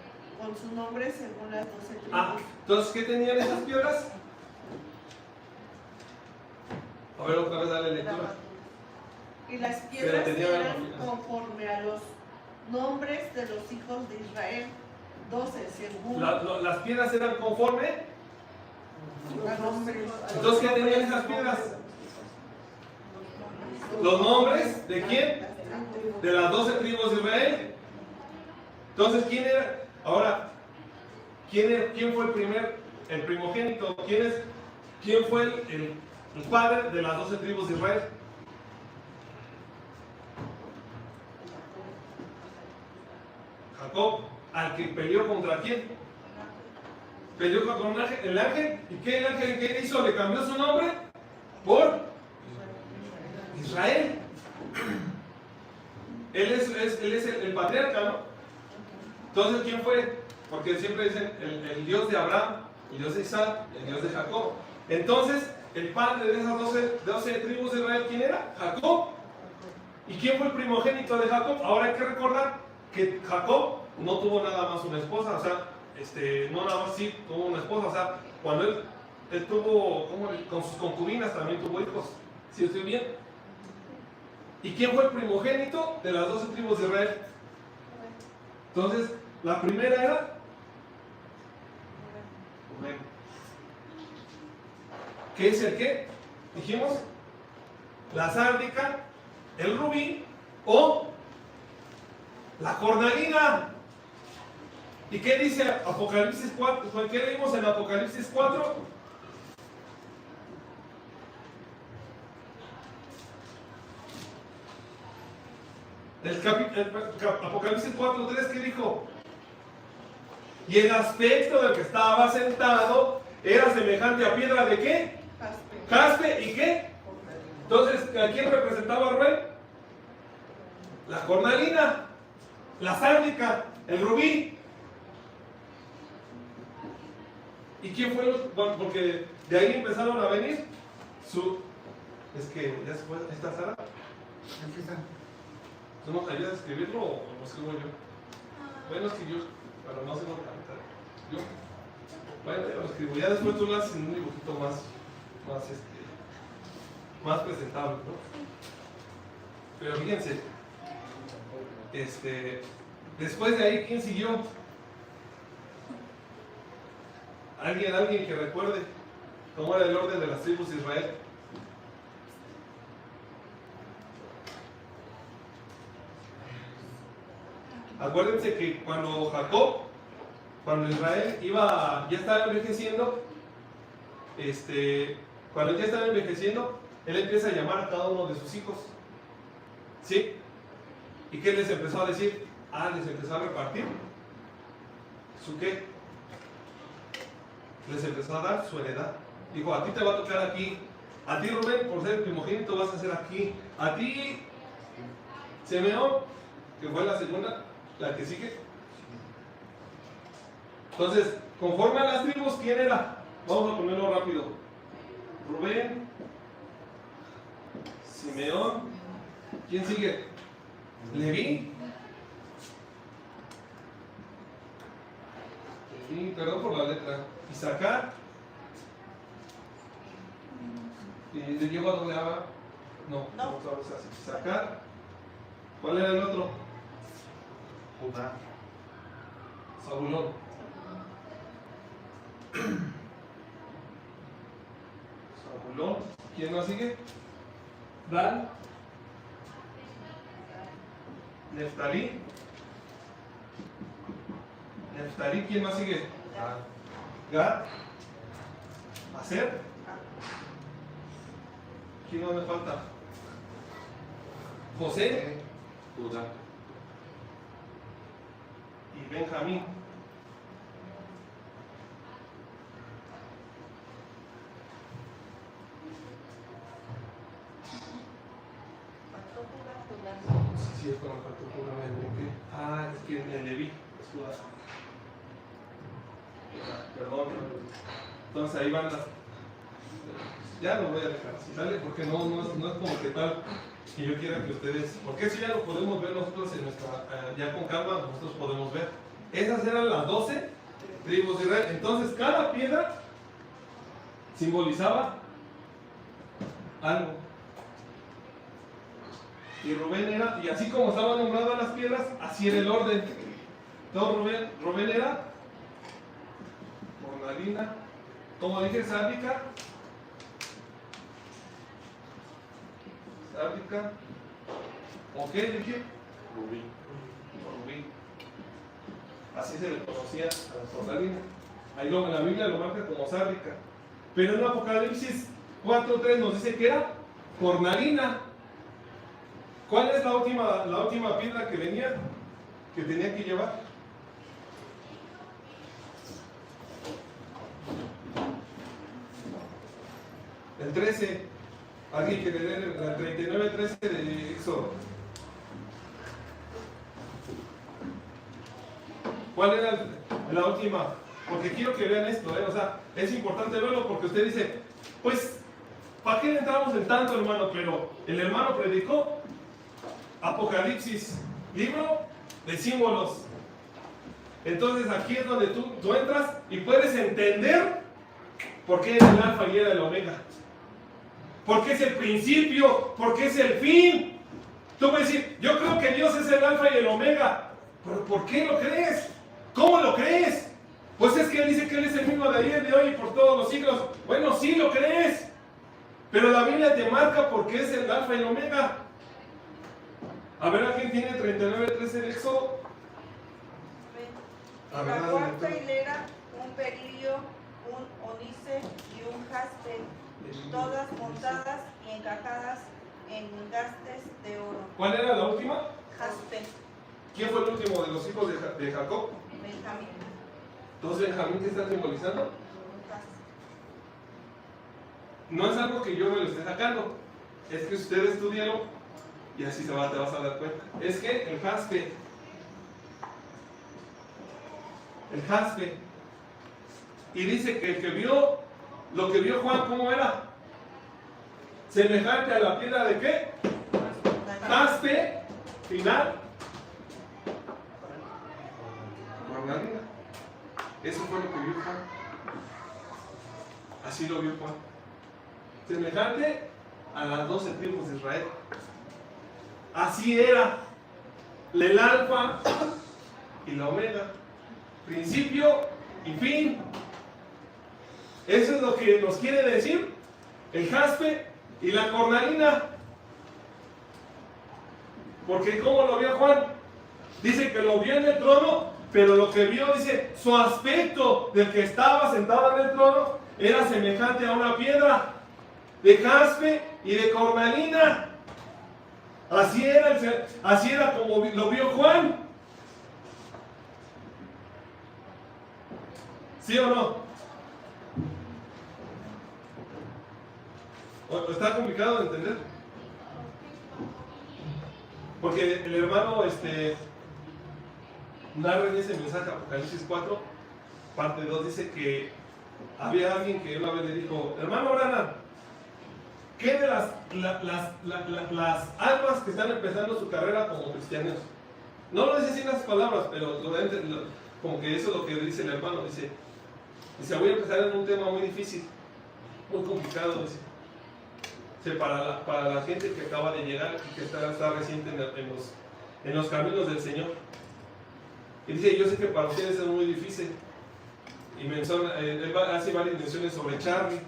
con su nombre según las 12 tribus. Entonces, ¿qué tenían esas piedras? A ver, otra vez dale lectura. Y las piedras eran conforme a los nombres de los hijos de Israel, 12 según Las piedras eran conforme. a nombres. Entonces, ¿qué tenían esas piedras? ¿Los nombres de quién? De las 12 tribus de Israel. Entonces, ¿quién era? Ahora, ¿quién fue el primogénito? ¿Quién fue el padre de las 12 tribus de Israel? Jacob, al que peleó contra quién? Peleó contra el ángel. ¿Y qué el ángel qué hizo? Le cambió su nombre por Israel. Él es el patriarca, ¿no? Entonces, ¿quién fue? Porque siempre dicen el Dios de Abraham, el Dios de Isaac, el Dios de Jacob. Entonces, el padre de esas 12 tribus de Israel, ¿quién era? Jacob. ¿Y quién fue el primogénito de Jacob? Ahora hay que recordar que Jacob no tuvo nada más una esposa, o sea, no nada más sí tuvo una esposa, o sea, cuando él tuvo, con sus concubinas también tuvo hijos. ¿Sí estoy bien? ¿Y quién fue el primogénito de las 12 tribus de Israel? Entonces, la primera era Rubén. ¿Qué es el qué? Dijimos, la sárdica, el rubí o la cornalina. ¿Y qué dice Apocalipsis 4? ¿Qué leímos en Apocalipsis 4? Apocalipsis 4:3, ¿qué dijo? Y el aspecto del que estaba sentado era semejante a piedra de qué? Jaspe. ¿Y qué? Entonces, ¿a quién representaba Rubén? La cornalina, la sárdica, el rubí. ¿Y quién fue bueno, porque de ahí empezaron a venir es que ya se fue esta Sara. Aquí está. ¿Tú nos ayudas a escribirlo o lo escribo yo? Bueno, es que yo, para no hacerlo cantar. Yo, bueno, yo lo escribo. Ya después tú lo haces en un dibujito más presentable, ¿no? Pero fíjense, después de ahí, ¿quién siguió? ¿Alguien que recuerde cómo era el orden de las tribus de Israel? Acuérdense que cuando Israel ya estaba envejeciendo, cuando ya estaba envejeciendo, él empieza a llamar a cada uno de sus hijos. ¿Sí? ¿Y qué les empezó a decir? Les empezó a repartir. ¿Su qué? Les empezó a dar su heredad. Dijo, a ti te va a tocar aquí. A ti, Rubén, por ser el primogénito, vas a ser aquí. A ti, Simeón, que fue la segunda, la que sigue. Entonces, conforme a las tribus, ¿quién era? Vamos a ponerlo rápido. Rubén, Simeón. ¿Quién sigue? Leví. Leví, perdón por la letra. Isaacar. ¿Y le llevo a doble A? No, No. vamos a hacer Isaacar. ¿Cuál era el otro? Judá. Zabulón. Zabulón. ¿Quién más sigue? Dan. Neftalí. Neftalí, ¿quién más sigue? Gad. Aser. ¿Quién más me falta? José. Judá. Y Benjamín. Sí, es cuando faltó Judá, me brinqué. Ah, es que en Leví es Judá. Perdón. Entonces ahí van las. Ya lo voy a dejar así, ¿sale? Porque no es como que tal que yo quiera que ustedes. Porque eso ya lo podemos ver nosotros en nuestra. Ya con calma, nosotros podemos ver. Esas eran las 12 tribus de Israel. Entonces cada piedra simbolizaba algo. Y Rubén era, y así como estaban nombradas las piedras, así era el orden. Entonces Rubén era cornalina, como dije, sárdica, ¿ok? Dije Rubí. rubí. Así se le conocía a la cornalina. Ahí en la Biblia lo marca como sárdica. Pero en Apocalipsis 4:3 nos dice que era cornalina. ¿Cuál es la última piedra que venía, que tenía que llevar? El 13. Alguien que le dé el 39:13 de Éxodo. ¿Cuál era la última? Porque quiero que vean esto, o sea, es importante verlo porque usted dice, pues, ¿para qué le entramos en tanto, hermano? Pero el hermano predicó Apocalipsis, libro de símbolos. Entonces aquí es donde tú entras y puedes entender por qué es el alfa y era el omega. ¿Por qué es el principio? ¿Por qué es el fin? Tú puedes decir, yo creo que Dios es el alfa y el omega. ¿Pero por qué lo crees? ¿Cómo lo crees? Pues es que Él dice que Él es el mismo de ayer, de hoy y por todos los siglos. Bueno, sí lo crees. Pero la Biblia te marca por qué es el alfa y el omega. A ver, ¿alguien tiene 39:13 de Éxodo? A En ver, la dale, cuarta lectura. hilera, un berilio, un onice y un jaspe, todas montadas y encajadas en engastes de oro. ¿Cuál era la última? Jaspe, ¿Quién fue el último de los hijos de Jacob? Benjamín. Entonces, Benjamín, ¿qué está simbolizando? Un jaspe. No es algo que yo me lo esté sacando. Es que usted estudialo y así te vas a dar cuenta. Es que el jaspe. Y dice que el que vio, lo que vio Juan, ¿cómo era? Semejante a la piedra de qué? Jaspe, final. Cornalina. Eso fue lo que vio Juan. Así lo vio Juan. Semejante a las 12 tribus de Israel. Así era el alfa y la omega, principio y fin. Eso es lo que nos quiere decir el jaspe y la cornalina. Porque ¿cómo lo vio Juan? Dice que lo vio en el trono, pero lo que vio, dice, su aspecto del que estaba sentado en el trono era semejante a una piedra de jaspe y de cornalina. Así era como lo vio Juan. ¿Sí o no? ¿O está complicado de entender? Porque el hermano narra en ese mensaje, Apocalipsis 4, parte 2, dice que había alguien que una vez le dijo, hermano Branham, ¿qué de las las almas que están empezando su carrera como cristianos. No lo dice así en las palabras, pero como que eso es lo que dice el hermano. Dice, voy a empezar en un tema muy difícil, muy complicado. Dice, para la gente que acaba de llegar y que está reciente en los caminos del Señor. Y dice, yo sé que para ustedes es muy difícil. Y él hace varias menciones sobre Charlie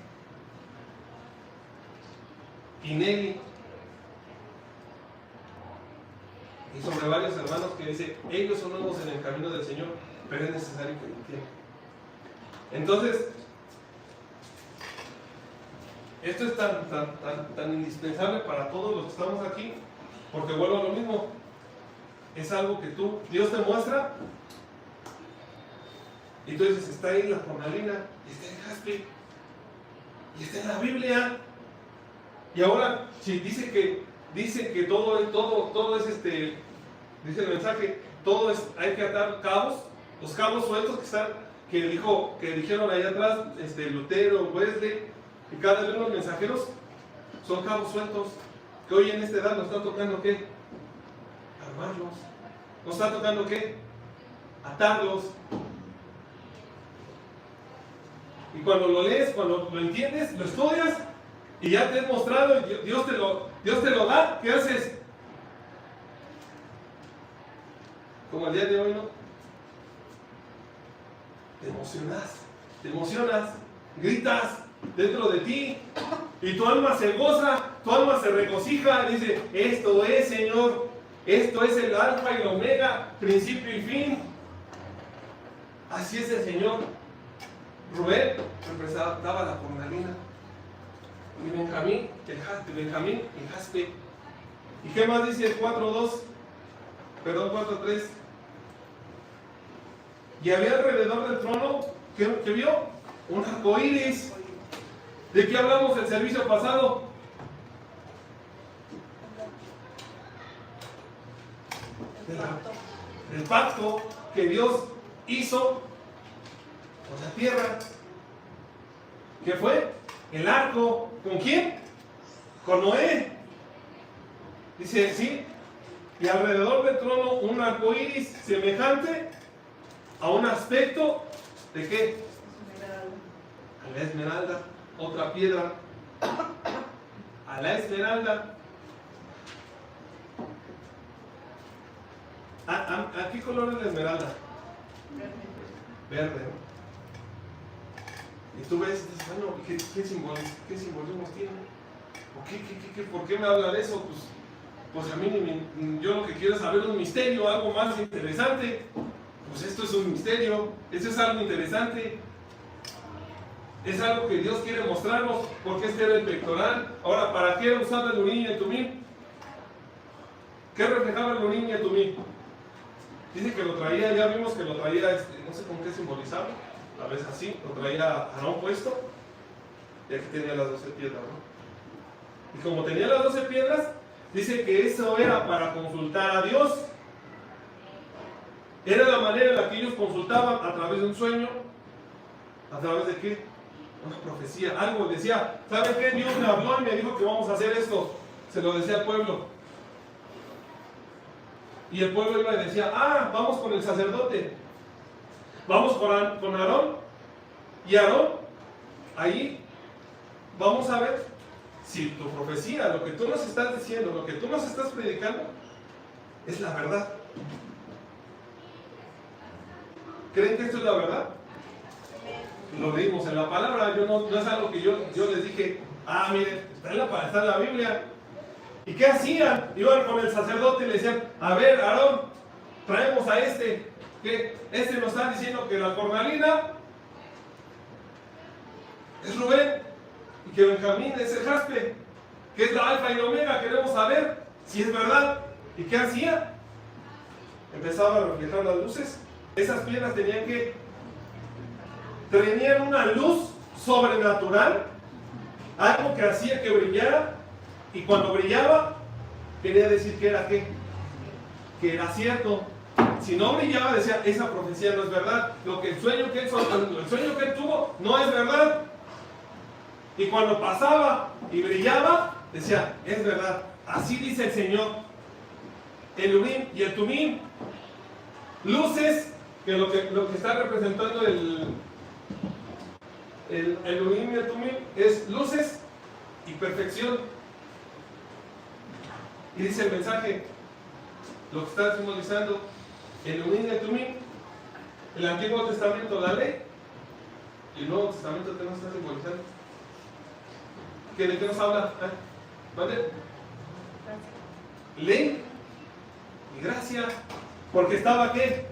y Nelly. Y sobre varios hermanos que dice, ellos son nuevos en el camino del Señor, pero es necesario que lo entiendan. Entonces, esto es tan indispensable para todos los que estamos aquí, porque vuelvo a lo mismo. Es algo que Dios te muestra, y tú dices, está ahí la cornalina, y está el jaspe, y está en la Biblia. Y ahora, si dice que todo es dice el mensaje, todo es, hay que atar cabos, los cabos sueltos que dijeron allá atrás, Lutero, Wesley, y cada uno de los mensajeros son cabos sueltos, que hoy en esta edad nos está tocando ¿qué? Armarlos. Nos está tocando ¿qué? Atarlos. Y cuando lo lees, cuando lo entiendes, lo estudias, y ya te he mostrado, Dios te lo da, ¿qué haces? Como el día de hoy, ¿no? Te emocionas, gritas dentro de ti, y tu alma se goza, tu alma se regocija, dice, esto es, Señor, esto es el alfa y el omega, principio y fin. Así es el Señor. Rubén representaba la cornalina, y Benjamín el jaspe. ¿Y qué más dice el 4.2? Perdón, 4.3. Y había alrededor del trono, ¿qué vio? Un arco iris. ¿De qué hablamos el servicio pasado? Del pacto que Dios hizo con la tierra. ¿Qué fue? El arco. ¿Con quién? Con Noé. Dice, sí. Y alrededor del trono un arco iris semejante a un aspecto de ¿qué? A la esmeralda. Otra piedra. A la esmeralda. ¿A qué color es la esmeralda? Verde, ¿no? Y tú ves, bueno, ¿qué simbolismos tiene? ¿Por qué me habla de eso? Pues a mí, yo lo que quiero es saber un misterio, algo más interesante. Pues esto es un misterio, esto es algo interesante. Es algo que Dios quiere mostrarnos, porque este era el pectoral. Ahora, ¿para qué era usado el Urim y el Tumim? ¿Qué reflejaba el Urim y el Tumim? Dice que lo traía, ya vimos que lo traía, no sé con qué simbolizaba, a veces así, lo traía Aarón puesto, y aquí tenía las 12 piedras, ¿no? Y como tenía las 12 piedras, dice que eso era para consultar a Dios. Era la manera en la que ellos consultaban, a través de un sueño, a través de qué? Una profecía, algo decía, ¿sabe qué? Dios me habló y me dijo que vamos a hacer esto. Se lo decía al pueblo. Y el pueblo iba y decía, vamos con el sacerdote, vamos con Aarón, y Aarón, ahí vamos a ver si tu profecía, lo que tú nos estás diciendo, lo que tú nos estás predicando, es la verdad. ¿Creen que esto es la verdad? Lo leímos en la palabra, no es algo que yo les dije, miren, está en la Biblia. ¿Y qué hacían? Iban con el sacerdote y le decían, a ver, Aarón, traemos a que nos está diciendo que la cornalina es Rubén, y que Benjamín es el jaspe, que es la alfa y la omega. Queremos saber si es verdad. ¿Y qué hacía? Empezaba a reflejar las luces. Esas piedras tenían una luz sobrenatural, algo que hacía que brillara, y cuando brillaba quería decir que era ¿qué? Que era cierto. Si no brillaba, decía, esa profecía no es verdad, el sueño que él tuvo no es verdad. Y cuando pasaba y brillaba, decía, es verdad, así dice el Señor. El Urim y el Tumim, luces, que lo que está representando el Urim y el Tumim es luces y perfección. Y dice el mensaje, lo que está simbolizando el Urim y el Tumim, el Antiguo Testamento, la ley, y el Nuevo Testamento, ¿qué nos está simbolizando? ¿De qué nos habla? ¿Vale? Ley y gracia, porque estaba ¿qué?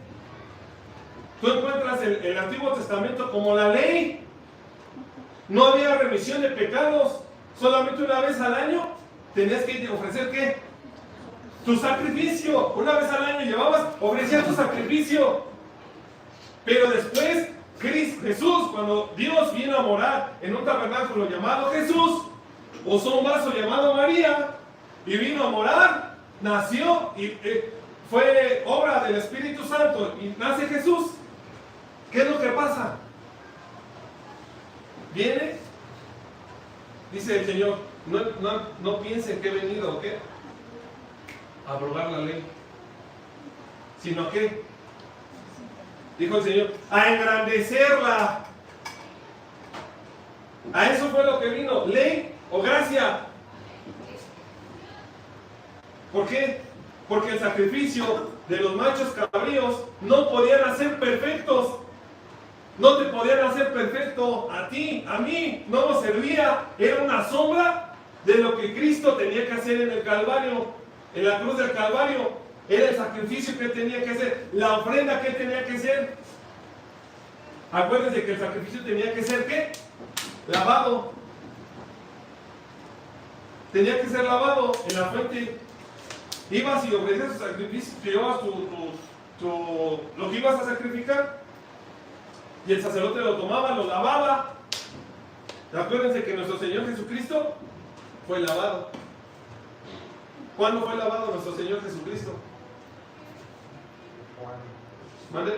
Tú encuentras el Antiguo Testamento como la ley. No había remisión de pecados, solamente una vez al año tenías que ofrecer ¿qué? Tu sacrificio. Una vez al año ofrecías tu sacrificio. Pero después Jesús, cuando Dios vino a morar en un tabernáculo llamado Jesús, usó un vaso llamado María y vino a morar, nació y fue obra del Espíritu Santo y nace Jesús. ¿Qué es lo que pasa? Viene, dice el Señor, no piensen que he venido ¿o qué? A abrogar la ley, sino que, dijo el Señor, a engrandecerla. A eso fue lo que vino, ley o gracia. ¿Por qué? Porque el sacrificio de los machos cabríos no podían hacer perfectos. No te podían hacer perfecto a ti, a mí, no nos servía. Era una sombra de lo que Cristo tenía que hacer en el Calvario, en la cruz del Calvario. Era el sacrificio que él tenía que hacer, la ofrenda que él tenía que hacer. Acuérdense que el sacrificio tenía que ser ¿qué? Lavado. Tenía que ser lavado en la fuente. Ibas y ofrecías tu sacrificio, llevabas lo que ibas a sacrificar, y el sacerdote lo tomaba, lo lavaba. Acuérdense que nuestro Señor Jesucristo fue lavado. ¿Cuándo fue lavado nuestro Señor Jesucristo? ¿Mande?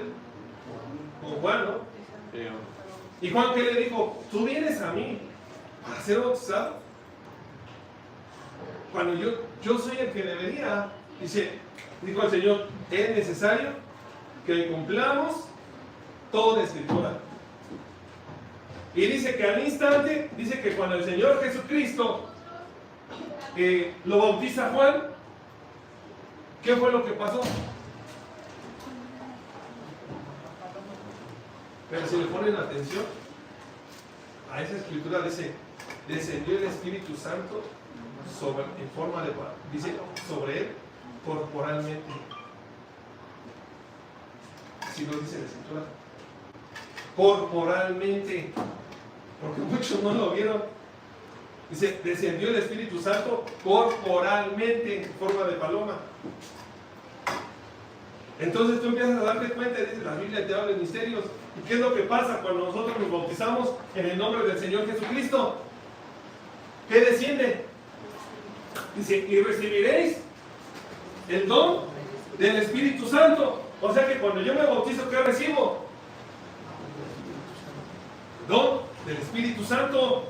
Con Juan, ¿no? ¿Y Juan qué le dijo? Tú vienes a mí para ser bautizado. Cuando yo soy el que debería. Dijo el Señor, es necesario que cumplamos toda escritura. Y dice que al instante, dice que cuando el Señor Jesucristo lo bautiza Juan, ¿qué fue lo que pasó? Pero si le ponen atención a esa escritura, dice, descendió el Espíritu Santo en forma de, dice, sobre él corporalmente. Así lo dice la escritura. Corporalmente. Porque muchos no lo vieron. Dice, descendió el Espíritu Santo corporalmente en forma de paloma. Entonces tú empiezas a darte cuenta, dice la Biblia te habla de misterios. ¿Y qué es lo que pasa cuando nosotros nos bautizamos en el nombre del Señor Jesucristo? ¿Qué desciende? Dice, y recibiréis el don del Espíritu Santo. O sea que cuando yo me bautizo, ¿qué recibo? Don del Espíritu Santo.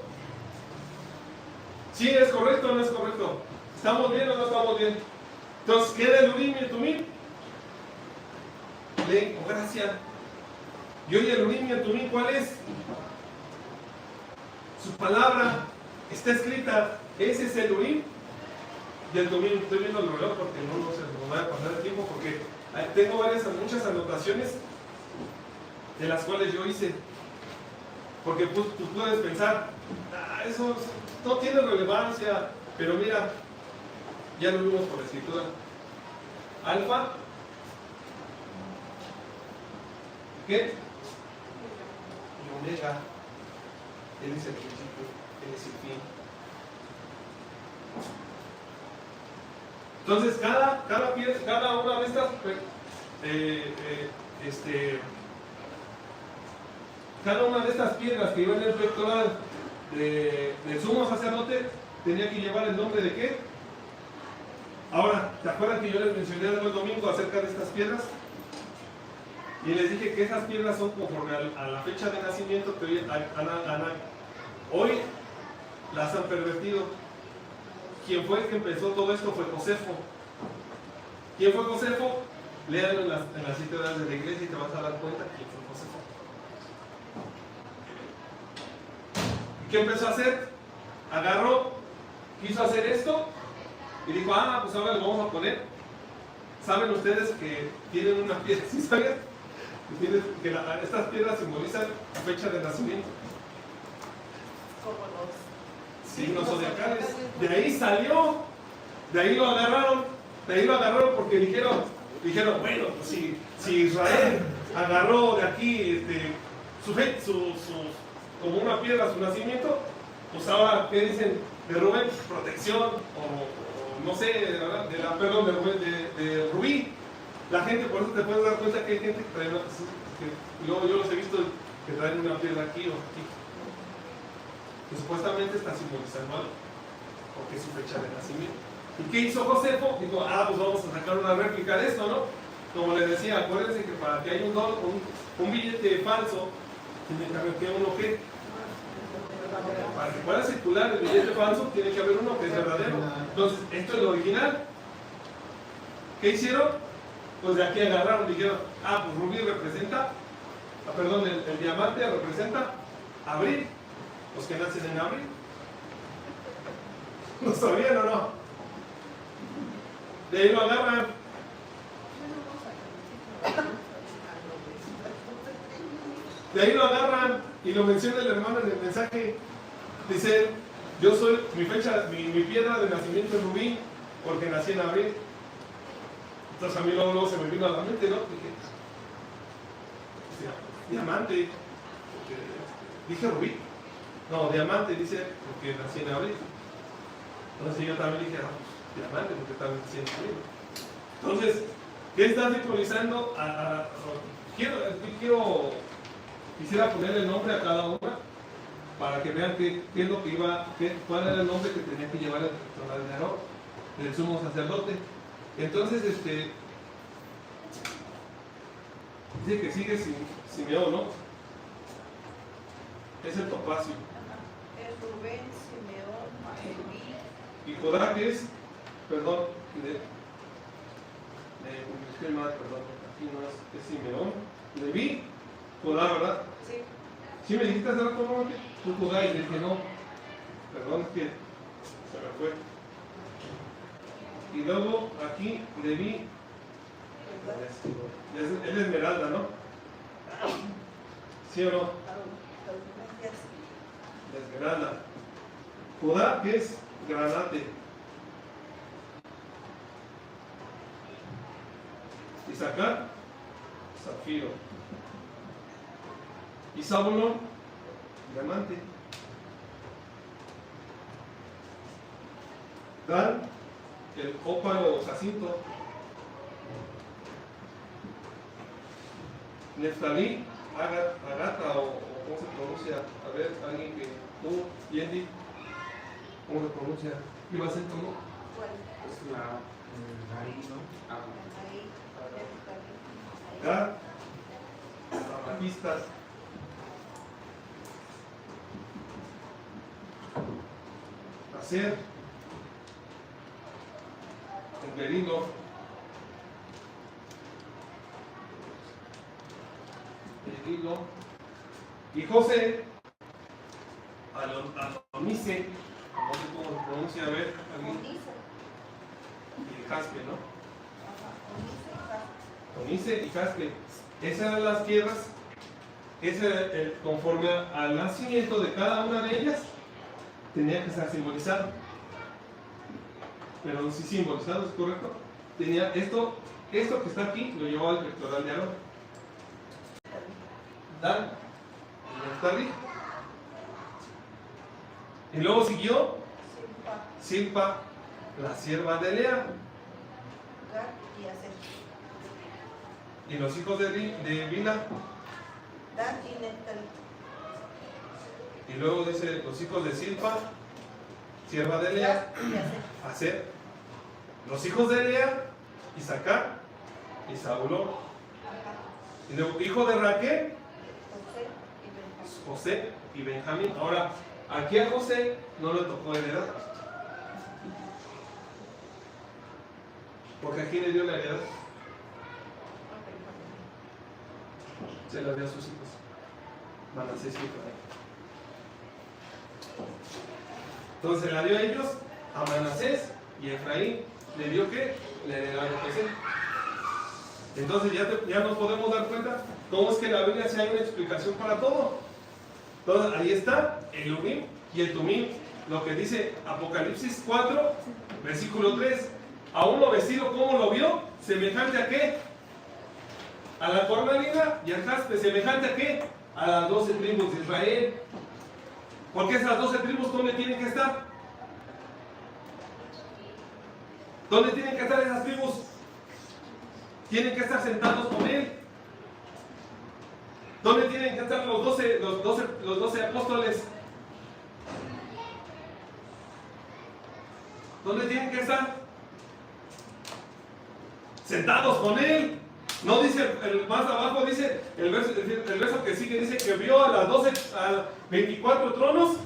¿Sí es correcto o no es correcto? ¿Estamos bien o no estamos bien? Entonces, ¿qué es el Urim y el Tumim? Ley o gracia. Y hoy el Urim y el Tumim, ¿cuál es? Su palabra está escrita. Ese es el Urim y el Tumim. Estoy viendo el reloj porque no se me va a pasar el tiempo, porque tengo muchas anotaciones de las cuales yo hice. Porque tú puedes pensar, eso no tiene relevancia, pero mira, ya lo vimos por la escritura. Alfa, ¿qué? Y omega. Él es el principio, él es el fin. Entonces, cada una de estas cada una de estas piedras que iba en el pectoral del sumo sacerdote tenía que llevar el nombre de ¿qué? Ahora, ¿te acuerdan que yo les mencioné el domingo acerca de estas piedras? Y les dije que esas piedras son conforme a la fecha de nacimiento que hoy las han pervertido. quien fue el que empezó todo esto fue Josefo. ¿Quién fue Josefo? Léanlo en las 7 horas de la iglesia y te vas a dar cuenta quién fue Josefo. ¿Y qué empezó a hacer? Agarró, quiso hacer esto y dijo, pues ahora lo vamos a poner. ¿Saben ustedes que tienen una piedra? ¿Sí sabían? Que estas piedras simbolizan la fecha de nacimiento. Como los Signos zodiacales. De ahí salió, de ahí lo agarraron porque dijeron, bueno, pues si Israel agarró de aquí como una piedra su nacimiento, pues ahora, ¿qué dicen de Rubén? Protección, o no sé, de Rubí. La gente, por eso te puedes dar cuenta que hay gente que trae yo los he visto que traen una piedra aquí o aquí. Que supuestamente está simbolizando algo, porque es su fecha de nacimiento. ¿Y qué hizo Josefo? Dijo, pues vamos a sacar una réplica de esto, ¿no? Como les decía, acuérdense que para que haya un billete falso, tiene que haber uno que, para que pueda circular el billete falso, tiene que haber uno que es verdadero. Entonces, esto es lo original. ¿Qué hicieron? Pues de aquí agarraron y dijeron, pues rubí representa, el diamante representa abril, los que nacen en abril. ¿Lo sabían o no? De ahí lo agarran. De ahí lo agarran y lo menciona el hermano en el mensaje. Dice, yo soy, mi piedra de nacimiento es rubí, porque nací en abril. Entonces a mí luego se me vino a la mente, ¿no? Dije, diamante, dije rubí. No, diamante, dice, porque nací en abril. Entonces yo también dije, diamante, porque también nací en abril. Entonces, ¿qué está simbolizando? Quisiera ponerle el nombre a cada una para que vean qué es lo que cuál era el nombre que tenía que llevar el pectoral de Aarón, el sumo sacerdote. Entonces, dice que sigue Simeón, ¿no? Es el topacio. Es Rubén, Simeón, Leví. Y Judá, que es, perdón, aquí no es Simeón. Leví, Judá, ¿verdad? Sí. ¿Sí me dijiste hace rato, no? Tú Judá, y le dije no. Perdón, que se me fue. Y luego aquí Leví, es esmeralda, ¿no? ¿Sí o no? La esmeralda. Judá, que es granate. Isaacar, zafiro. Y Zabulón, diamante. Dan, el ópalo jacinto. Neftalí, agata o ¿cómo se pronuncia? A ver, alguien que tú, Yendi, ¿cómo se pronuncia? ¿Qué va a ser tú? ¿Cuál? Es la raíz, ¿no? Ahí. Gad, amatistas. Aser, el berilo, el hilo, y José, Alonice, no sé cómo se pronuncia, a ver, alguien, y jaspe, ¿no? Onice y jaspe. Esas eran las piedras, conforme al nacimiento de cada una de ellas, tenía que estar simbolizado. Pero si simbolizado es correcto. Tenía esto que está aquí, lo llevó al pectoral de Aarón. Dan, Neftalí. Y luego siguió Silpa, la sierva de Lea. Gad y Aser. Y los hijos de Bilha. Dan y Neftalí. Y luego dice los hijos de Silpa, sierva de Lea, Gad y Aser. Aser. Los hijos de Lea, Isaacar y Zabulón. Y luego hijo de Raquel, José y Benjamín. José y Benjamín. Ahora, aquí a José no le tocó heredar. Porque aquí le dio la heredad. Se la dio a sus hijos. Manasés y Efraín. Entonces la dio a ellos, a Manasés y a Efraín. ¿Le dio qué? La heredad de José. Entonces ya nos podemos dar cuenta cómo es que en la Biblia sí hay una explicación para todo. Entonces ahí está el Urim y el Tumim. Lo que dice Apocalipsis 4, versículo 3. A uno vestido, ¿cómo lo vio? ¿Semejante a qué? A la cornalina y al jaspe. ¿Semejante a qué? A las 12 tribus de Israel. Porque esas 12 tribus, ¿dónde tienen que estar? ¿Dónde tienen que estar esas tribus? Tienen que estar sentados con él. ¿Dónde tienen que estar los 12 apóstoles? ¿Dónde tienen que estar? Sentados con él. No dice, más abajo dice, el verso que sigue dice que vio a las 24 tronos.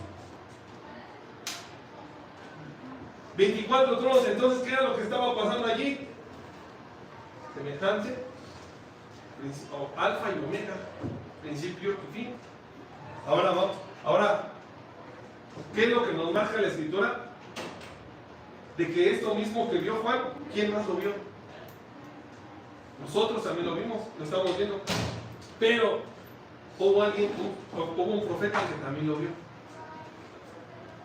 24 tronos. Entonces, ¿qué era lo que estaba pasando allí? Semejante, alfa y omega, principio y fin. Ahora, ¿qué es lo que nos marca la escritura? De que esto mismo que vio Juan, ¿quién más lo vio? Nosotros también lo vimos, lo estamos viendo. Pero hubo un profeta que también lo vio.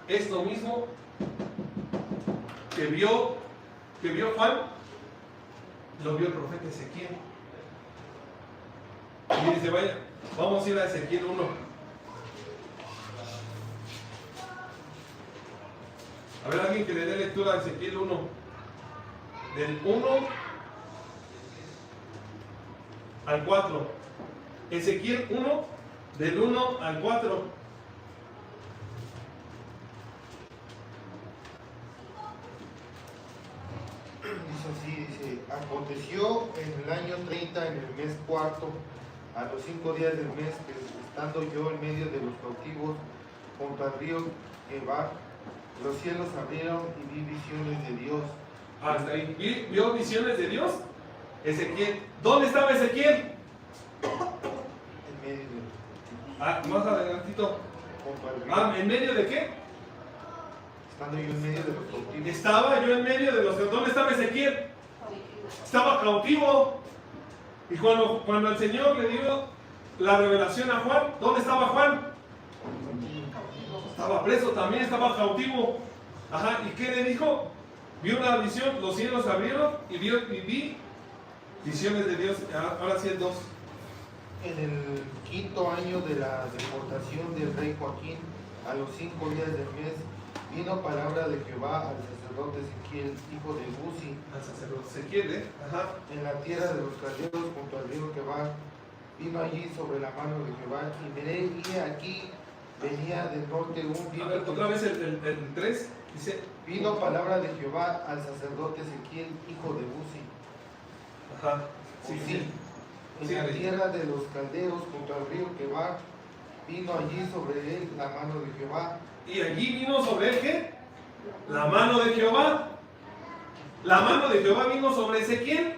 Esto mismo que vio Juan, lo vio el profeta Ezequiel. Y dice, vaya, vamos a ir a Ezequiel 1. A ver, alguien que le dé lectura a Ezequiel 1. Del 1 al 4. Ezequiel 1, del 1 al 4. Dice, aconteció en el año 30, en el mes cuarto, a los 5 días del mes, que estando yo en medio de los cautivos, junto al río Quebar, los cielos abrieron y vi visiones de Dios. Hasta ahí. ¿Vio visiones de Dios? Ezequiel. ¿Dónde estaba Ezequiel? En medio de Más adelantito. junto al río. ¿En medio de qué? Estando yo en medio de los cautivos. Estaba yo en medio de los... ¿Dónde estaba Ezequiel? Estaba cautivo. Y cuando el Señor le dio la revelación a Juan, ¿dónde estaba Juan? Estaba preso también, estaba cautivo. Ajá, ¿y qué le dijo? Vio una visión, los cielos abrieron y vi visiones de Dios. Ahora sí el 2. En el 5.º año de la deportación del rey Joaquín, a los 5 días del mes, vino palabra de Jehová al sacerdote Ezequiel, hijo de Buzi, Al sacerdote Ezequiel, Ajá. en la tierra de los caldeos junto al río Quebar. Vino allí sobre la mano de Jehová, y miré, y aquí venía del norte un A ver, otra vez el 3. Dice, Vino palabra de Jehová al sacerdote Ezequiel, hijo de Buzi, ajá. Sí, Buzi, en sí, la sí. tierra de los caldeos junto al río Quebar. Vino allí sobre él la mano de Jehová. Y allí vino sobre él, ¿qué? La mano de Jehová. La mano de Jehová vino sobre Ezequiel.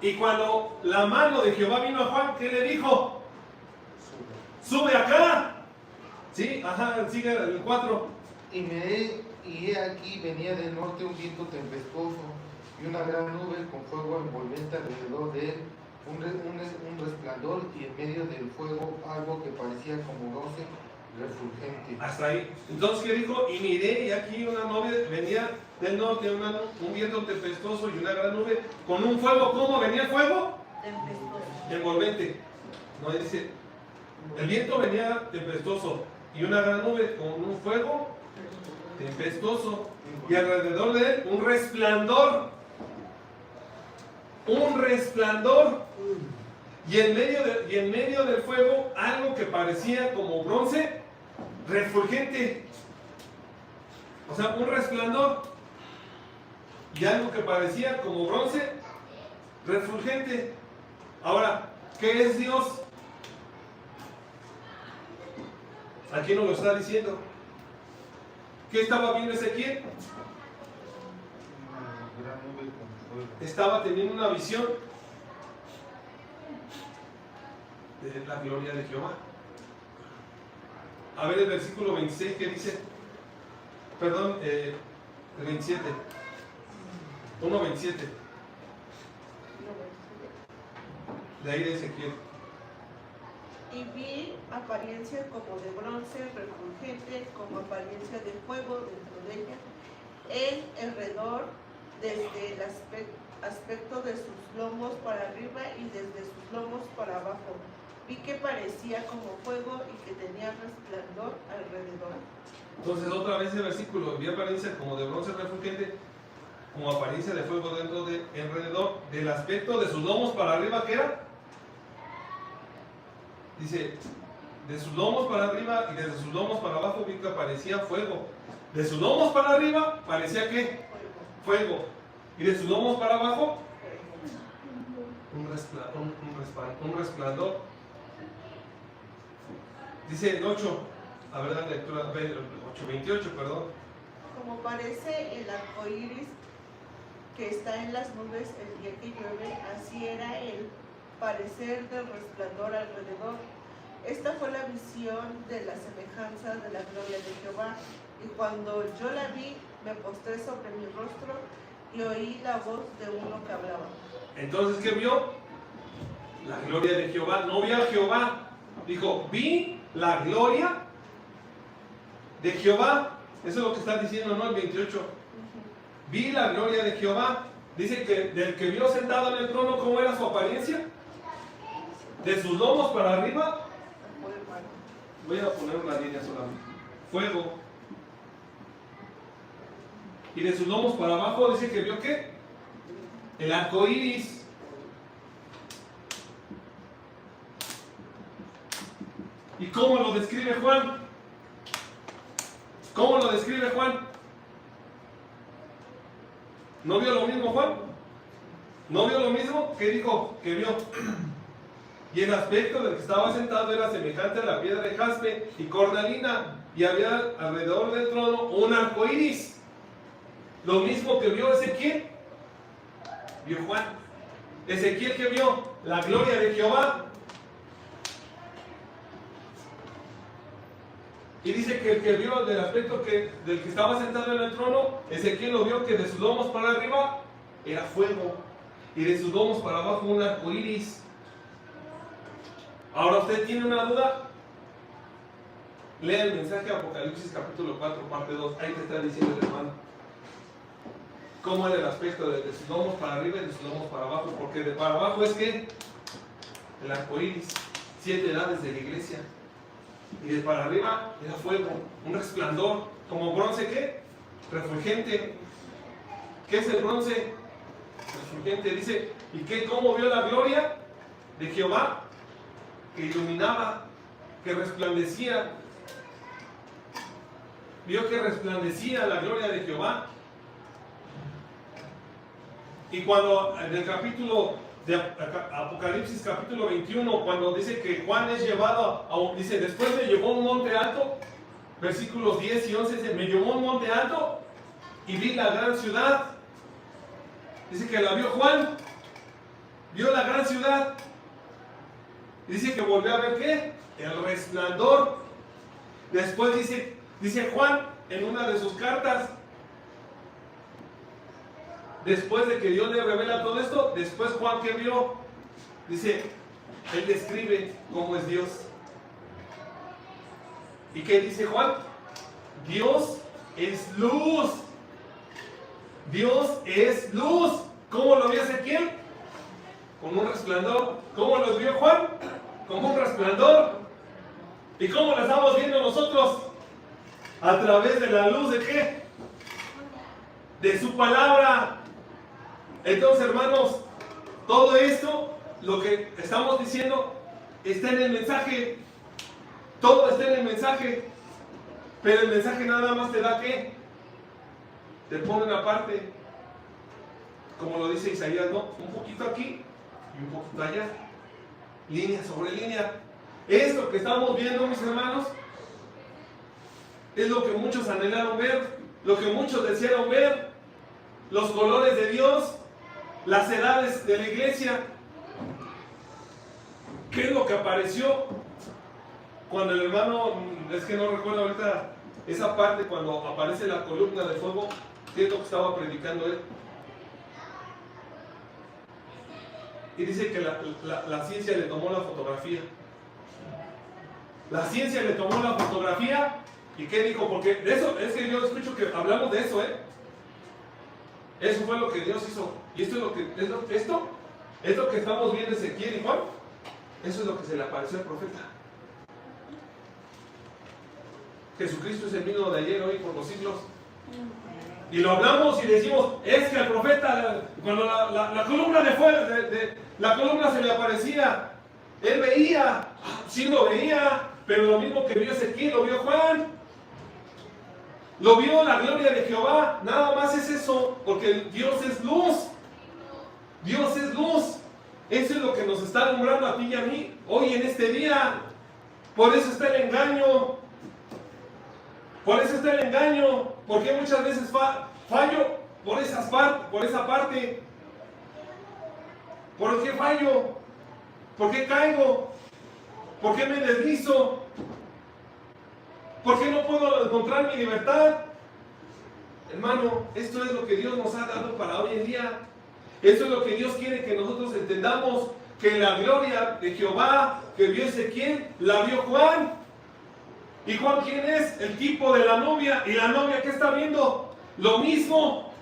Y cuando la mano de Jehová vino a Juan, ¿qué le dijo? Sube acá. Sí, ajá, sigue el 4. Y miré, y he aquí venía del norte un viento tempestuoso, y una gran nube con fuego envolvente alrededor de él, un resplandor, y en medio del fuego algo que parecía como bronce refulgente. Hasta ahí. Entonces, ¿qué dijo? Y miré, y aquí una nube venía del norte, un viento tempestuoso y una gran nube con un fuego. ¿Cómo venía el fuego? Tempestuoso. Envolvente. No dice, el viento venía tempestuoso y una gran nube con un fuego tempestuoso y alrededor de él un resplandor. Un resplandor. Y en medio del fuego algo que parecía como bronce refulgente. O sea, un resplandor y algo que parecía como bronce refulgente. Ahora, ¿qué es Dios? Aquí nos lo está diciendo. ¿Qué estaba viendo Ezequiel? Una gran nube con estaba teniendo una visión de la gloria de Jehová. A ver el versículo 26 que dice, perdón, el 27, 1:27, de ahí de Ezequiel. Y vi apariencia como de bronce, refulgente, como apariencia de fuego dentro de ella, en alrededor, desde el aspecto de sus lomos para arriba y desde sus lomos para abajo. Vi que parecía como fuego y que tenía resplandor alrededor. Entonces otra vez el versículo, vi apariencia como de bronce refulgente, como apariencia de fuego dentro de alrededor, del aspecto de sus lomos para arriba, ¿qué era? Dice, de sus lomos para arriba y desde sus lomos para abajo vi que aparecía fuego. De sus lomos para arriba parecía ¿qué? Fuego. Y de sus lomos para abajo un resplandor. Dice el 8, a ver la lectura, 8:28, perdón. Como parece el arco iris que está en las nubes el día que llueve, así era el parecer del resplandor alrededor. Esta fue la visión de la semejanza de la gloria de Jehová. Y cuando yo la vi, me postré sobre mi rostro y oí la voz de uno que hablaba. Entonces, ¿qué vio? La gloria de Jehová. No vio a Jehová. Dijo, vi la gloria de Jehová. Eso es lo que está diciendo, ¿no? El 28. Vi la gloria de Jehová. Dice que del que vio sentado en el trono, ¿cómo era su apariencia? De sus lomos para arriba. Voy a poner una línea solamente. Fuego. Y de sus lomos para abajo dice que vio ¿qué? El arco iris. ¿Y cómo lo describe Juan? ¿Cómo lo describe Juan? ¿No vio lo mismo Juan? ¿No vio lo mismo? ¿Qué dijo? Que vio. Y el aspecto del que estaba sentado era semejante a la piedra de jaspe y cornalina, y había alrededor del trono un arco iris. Lo mismo que vio Ezequiel, vio Juan. Ezequiel, que vio la gloria de Jehová. Y dice que el que vio del aspecto del que estaba sentado en el trono, Ezequiel lo vio que de sus lomos para arriba era fuego, y de sus lomos para abajo un arco iris. Ahora usted tiene una duda, lea el mensaje de Apocalipsis capítulo 4, parte 2, ahí te está diciendo el hermano cómo era el aspecto de sus lomos para arriba y de sus lomos para abajo, porque de para abajo es que el arco iris, 7 edades de la iglesia, y de para arriba era fuego, un resplandor, como bronce, ¿qué? Refulgente. ¿Qué es el bronce? Refulgente. Dice, ¿y qué? ¿Cómo vio la gloria de Jehová? Que iluminaba, que resplandecía. Vio que resplandecía la gloria de Jehová. Y cuando en el capítulo de Apocalipsis capítulo 21, cuando dice que Juan es llevado dice, después me llevó a un monte alto, versículos 10 y 11, dice, me llevó a un monte alto y vi la gran ciudad. Dice que la vio Juan, vio la gran ciudad. Dice que volvió a ver ¿qué? El resplandor. Después dice Juan en una de sus cartas, después de que Dios le revela todo esto, después Juan ¿qué vio? Dice, él describe cómo es Dios. ¿Y qué dice Juan? Dios es luz. Dios es luz. ¿Cómo lo vio Ezequiel? Con un resplandor. ¿Cómo lo vio Juan? Con un resplandor. ¿Y cómo lo estamos viendo nosotros? A través de la luz de ¿qué? De su palabra. Entonces, hermanos, todo esto, lo que estamos diciendo, está en el mensaje. Todo está en el mensaje. Pero el mensaje nada más te da ¿qué? Te pone una parte, como lo dice Isaías, ¿no? Un poquito aquí y un poquito allá. Línea sobre línea. Esto que estamos viendo, mis hermanos, es lo que muchos anhelaron ver, lo que muchos desearon ver, los colores de Dios, las edades de la iglesia. ¿Qué es lo que apareció cuando el hermano, es que no recuerdo ahorita esa parte, cuando aparece la columna de fuego? ¿Qué es lo que estaba predicando él? Y dice que la ciencia le tomó la fotografía. La ciencia le tomó la fotografía. ¿Y qué dijo? Porque de eso, es que yo escucho que hablamos de eso, Eso fue lo que Dios hizo. Y esto es lo que, esto es lo que estamos viendo Ezequiel y Juan. Eso es lo que se le apareció al profeta. Jesucristo es el mismo de ayer, hoy, por los siglos. Y lo hablamos y decimos, es que al profeta, cuando la columna de fuego, la columna se le aparecía, él veía, sí lo veía, pero lo mismo que vio Ezequiel, lo vio Juan. Lo vio la gloria de Jehová, nada más es eso, porque Dios es luz. Dios es luz. Eso es lo que nos está alumbrando a ti y a mí hoy en este día. Por eso está el engaño. Por eso está el engaño. Porque muchas veces fallo por esa parte. ¿Por qué fallo? ¿Por qué caigo? ¿Por qué me deslizo? ¿Por qué no puedo encontrar mi libertad? Hermano, esto es lo que Dios nos ha dado para hoy en día. Esto es lo que Dios quiere que nosotros entendamos. Que la gloria de Jehová que vio Ezequiel, la vio Juan. ¿Y Juan quién es? El tipo de la novia. ¿Y la novia qué está viendo? Lo mismo.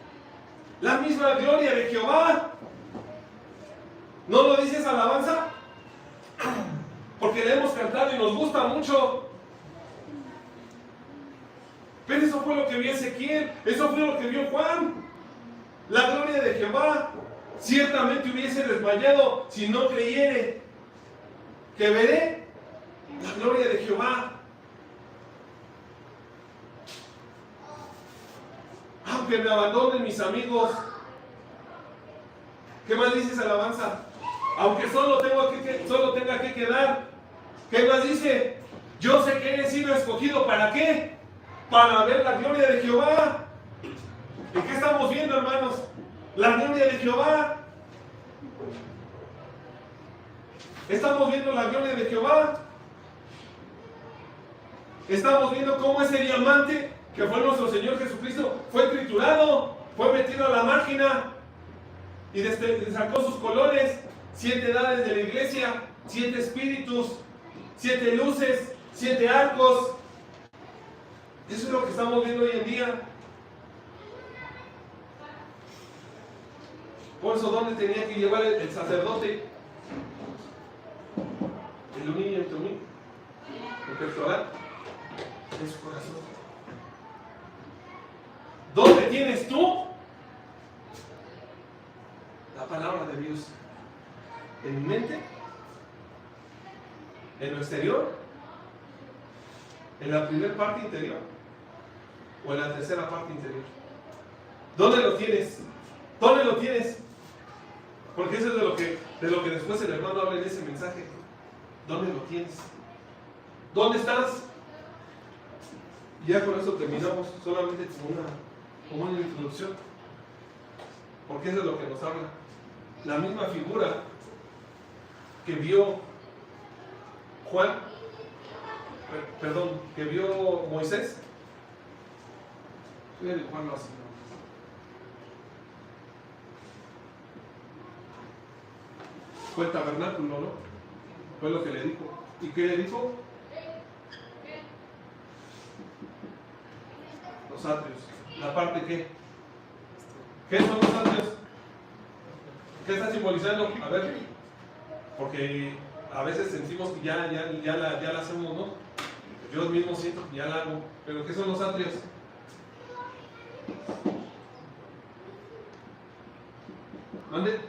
La misma gloria de Jehová. ¿No lo dice esa alabanza? Porque le hemos cantado y nos gusta mucho. Pero eso fue lo que vio Ezequiel, eso fue lo que vio Juan. La gloria de Jehová. Ciertamente hubiese desmayado si no creyere que veré la gloria de Jehová. Aunque me abandonen mis amigos. ¿Qué más dice esa alabanza? Aunque solo tenga que quedar. ¿Qué más dice? Yo sé que he sido escogido. ¿Para qué? Para ver la gloria de Jehová. ¿Y qué estamos viendo, hermanos? La gloria de Jehová. Estamos viendo la gloria de Jehová. Estamos viendo cómo ese diamante que fue nuestro Señor Jesucristo fue triturado, fue metido a la máquina y sacó sus colores. 7 edades de la iglesia, 7 espíritus, 7 luces, 7 arcos. Eso es lo que estamos viendo hoy en día. Por eso, ¿dónde tenía que llevar el sacerdote? El niño en tu mí, el pectoral, en su corazón. ¿Dónde tienes tú la palabra de Dios? ¿En mi mente? ¿En lo exterior? ¿En la primera parte interior? ¿O en la tercera parte interior? ¿Dónde lo tienes? ¿Dónde lo tienes? Porque eso es de lo que después el hermano habla en ese mensaje. ¿Dónde lo tienes? ¿Dónde estás? Y ya con eso terminamos, solamente como una introducción. Porque eso es lo que nos habla. La misma figura que vio Juan, que vio Moisés. Fíjate, Juan lo hace. Fue el tabernáculo, ¿no? Fue lo que le dijo. ¿Y qué le dijo? Los atrios. ¿La parte qué? ¿Qué son los atrios? ¿Qué está simbolizando? A ver, porque a veces sentimos que ya la hacemos, ¿no? Yo mismo siento que ya la hago. ¿Pero qué son los atrios? ¿Dónde?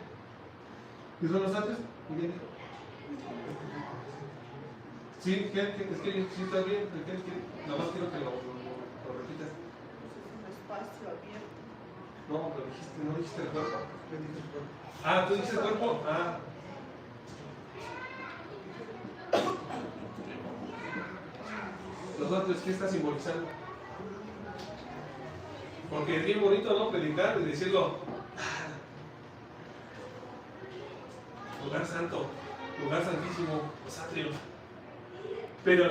¿Qué son los atrios? ¿Quién dijo? Sí, es que sí está bien. Nada más quiero que lo repitas. Un espacio abierto. No, pero no dijiste el cuerpo. Ah, ¿tú dijiste el cuerpo? Ah. Los atrios, ¿qué está simbolizando? Porque es bien bonito, ¿no? Predicar y decirlo. lugar santo, lugar santísimo, los atrios. Pero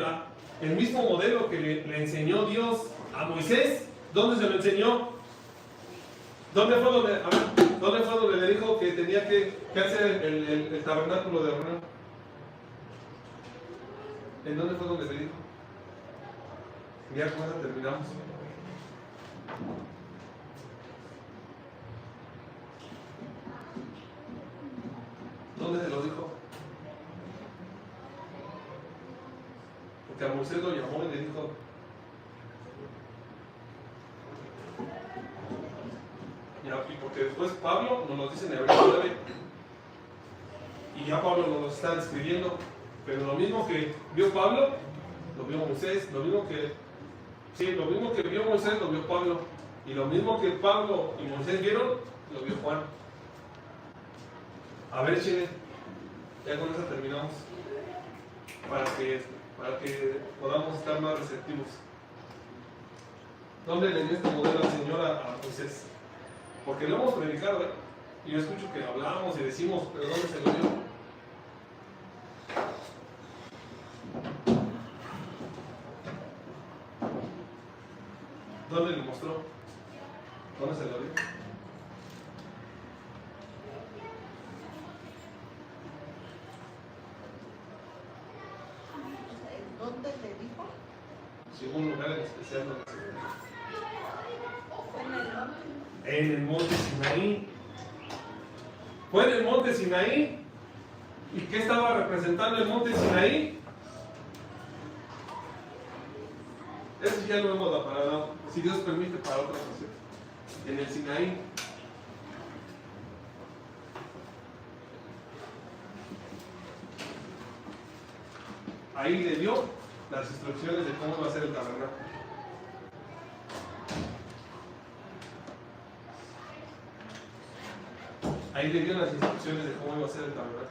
el mismo modelo que le enseñó Dios a Moisés, ¿dónde se lo enseñó? ¿Dónde fue donde le dijo que tenía que hacer el tabernáculo de reunión? ¿En dónde fue donde le dijo? Ya con eso terminamos. ¿Dónde se lo dijo? Porque a Moisés lo llamó y le dijo: y porque después Pablo nos lo dice en Hebreos 9, y ya Pablo nos lo está describiendo, pero lo mismo que vio Pablo, lo vio Moisés, lo mismo que vio Moisés, lo vio Pablo, y lo mismo que Pablo y Moisés vieron, lo vio Juan. A ver, Chile, ya con eso terminamos, para que podamos estar más receptivos. ¿Dónde le dio este modelo al Señor a Moisés? Porque lo hemos predicado, ¿eh? Y yo escucho que hablamos y decimos, pero ¿dónde se lo dio? ¿Dónde le mostró? ¿Dónde se lo dio? ¿Dónde le dijo? Si hubo un lugar en especial donde se lo dio. Fue en el monte. En el monte Sinaí. Fue en el monte Sinaí. ¿Y qué estaba representando el monte Sinaí? Eso ya lo hemos para, si Dios permite, para otra ocasión. En el Sinaí. Ahí le dio las instrucciones de cómo va a ser el tabernáculo. Ahí le dio las instrucciones de cómo iba a ser el tabernáculo.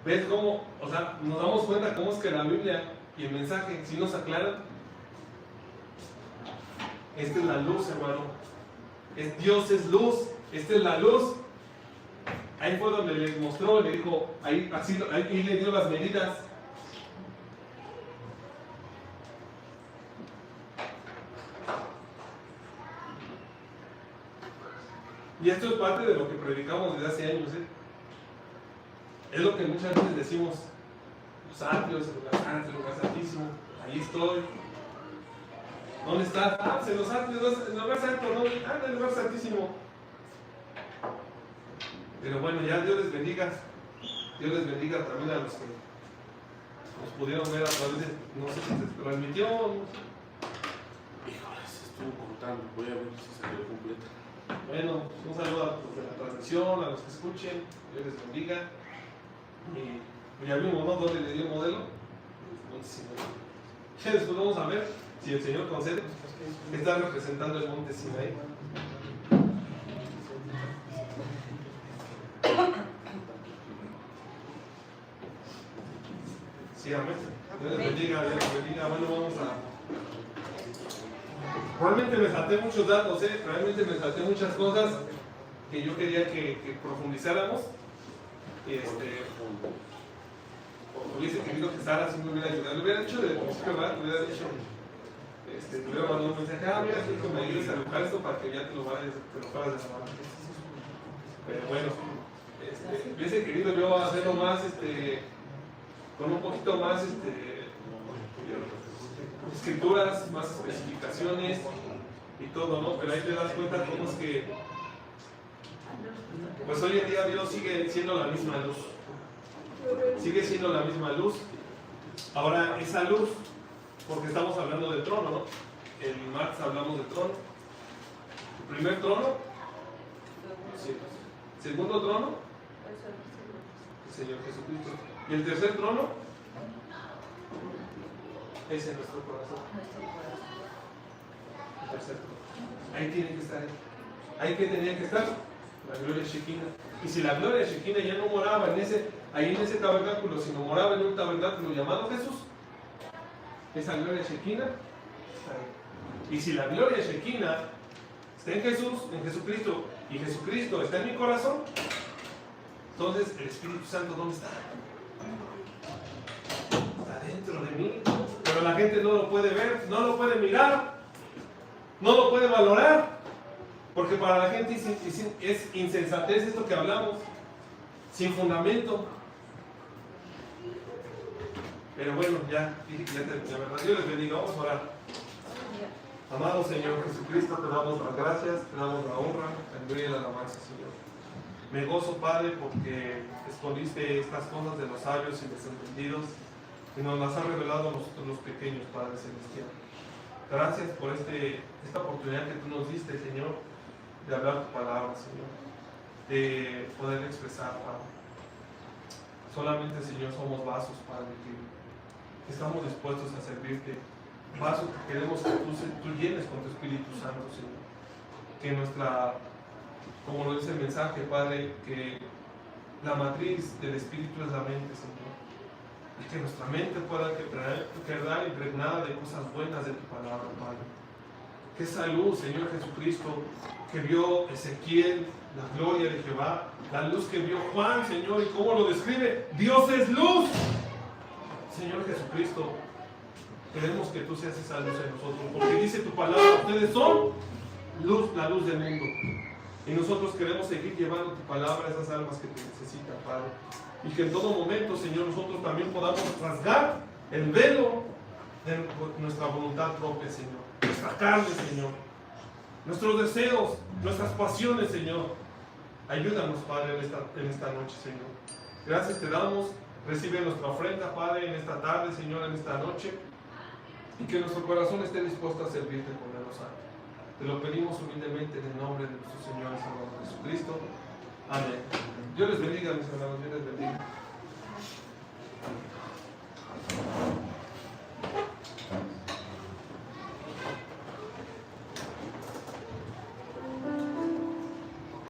¿Ves cómo? O sea, nos damos cuenta cómo es que la Biblia y el mensaje sí nos aclaran. Esta es la luz, hermano. Dios es luz. Esta es la luz. Ahí fue donde le mostró, le dijo, ahí le dio las medidas. Y esto es parte de lo que predicamos desde hace años, ¿eh? Es lo que muchas veces decimos: los atrios, el lugar santo, el lugar santísimo, ahí estoy. ¿Dónde está? Ah, en los atrios, en el lugar santo, ¿no? Ah, en el lugar santísimo. Pero bueno, ya Dios les bendiga. Dios les bendiga también a los que nos pudieron ver a través de, no sé si se transmitió. Híjole, se estuvo cortando. Voy a ver si salió completa. Bueno, un saludo a los de la transmisión, a los que escuchen. Dios les bendiga. Y ya vimos, ¿no?, dónde le dio el modelo. Ya después vamos a ver si el Señor concede que está representando el monte Sinaí. Sí, amén. Dios les bendiga, Dios les bendiga. Bueno, vamos a... Realmente me salté muchos datos, realmente me salté muchas cosas que yo quería que profundizáramos. Hubiese querido que Sara sí me hubiera ayudado. Le hubiera dicho desde el principio, ¿verdad? Le hubiera dicho, le hubiera mandado un mensaje: mira, que me ayudes a dibujar esto para que ya te lo fueras de la mano. Pero bueno, hubiese querido yo hacerlo más, con un poquito más, escrituras, más especificaciones y todo, ¿no? Pero ahí te das cuenta cómo es que, pues hoy en día Dios sigue siendo la misma luz. Sigue siendo la misma luz. Ahora, esa luz, porque estamos hablando del trono, ¿no? El martes hablamos del trono. El primer trono, sí. Segundo trono, el Señor Jesucristo. Y el tercer trono es en nuestro corazón. El tercer trono. Ahí tiene que estar. Ahí que tenía que estar la gloria Shekinah. Y si la gloria Shekinah ya no moraba ahí en ese tabernáculo, sino moraba en un tabernáculo llamado Jesús, esa gloria Shekinah está ahí. Y si la gloria Shekinah está en Jesús, en Jesucristo, y Jesucristo está en mi corazón, Entonces, el Espíritu Santo, ¿dónde está? Está dentro de mí. Pero la gente no lo puede ver, no lo puede mirar, no lo puede valorar. Porque para la gente es insensatez esto que hablamos, sin fundamento. Pero bueno, ya terminé, ¿verdad? Dios les bendiga, vamos a orar. Amado Señor Jesucristo, te damos las gracias, te damos la honra, la gloria y la alabanza, Señor. Me gozo, Padre, porque escondiste estas cosas de los sabios y desentendidos y nos las has revelado a nosotros los pequeños, Padre Celestial. Gracias por esta oportunidad que tú nos diste, Señor, de hablar tu palabra, Señor, de poder expresar, Padre. Solamente, Señor, somos vasos, Padre, que estamos dispuestos a servirte. Vasos que queremos que tú llenes con tu Espíritu Santo, Señor. Que como lo dice el mensaje, Padre, que la matriz del Espíritu es la mente, Señor. Y que nuestra mente pueda quedar impregnada de cosas buenas de tu palabra, Padre. Que esa luz, Señor Jesucristo, que vio Ezequiel, la gloria de Jehová, la luz que vio Juan, Señor, y cómo lo describe, Dios es luz. Señor Jesucristo, queremos que tú seas esa luz en nosotros, porque dice tu palabra, ustedes son luz, la luz del mundo. Y nosotros queremos seguir llevando tu palabra a esas almas que te necesitan, Padre. Y que en todo momento, Señor, nosotros también podamos rasgar el velo de nuestra voluntad propia, Señor. Nuestra carne, Señor. Nuestros deseos, nuestras pasiones, Señor. Ayúdanos, Padre, en esta noche, Señor. Gracias te damos. Recibe nuestra ofrenda, Padre, en esta tarde, Señor, en esta noche. Y que nuestro corazón esté dispuesto a servirte con el santo. Te lo pedimos humildemente en el nombre de nuestro Señor y Salvador Jesucristo. Amén. Dios les bendiga, mis hermanos. Dios les bendiga.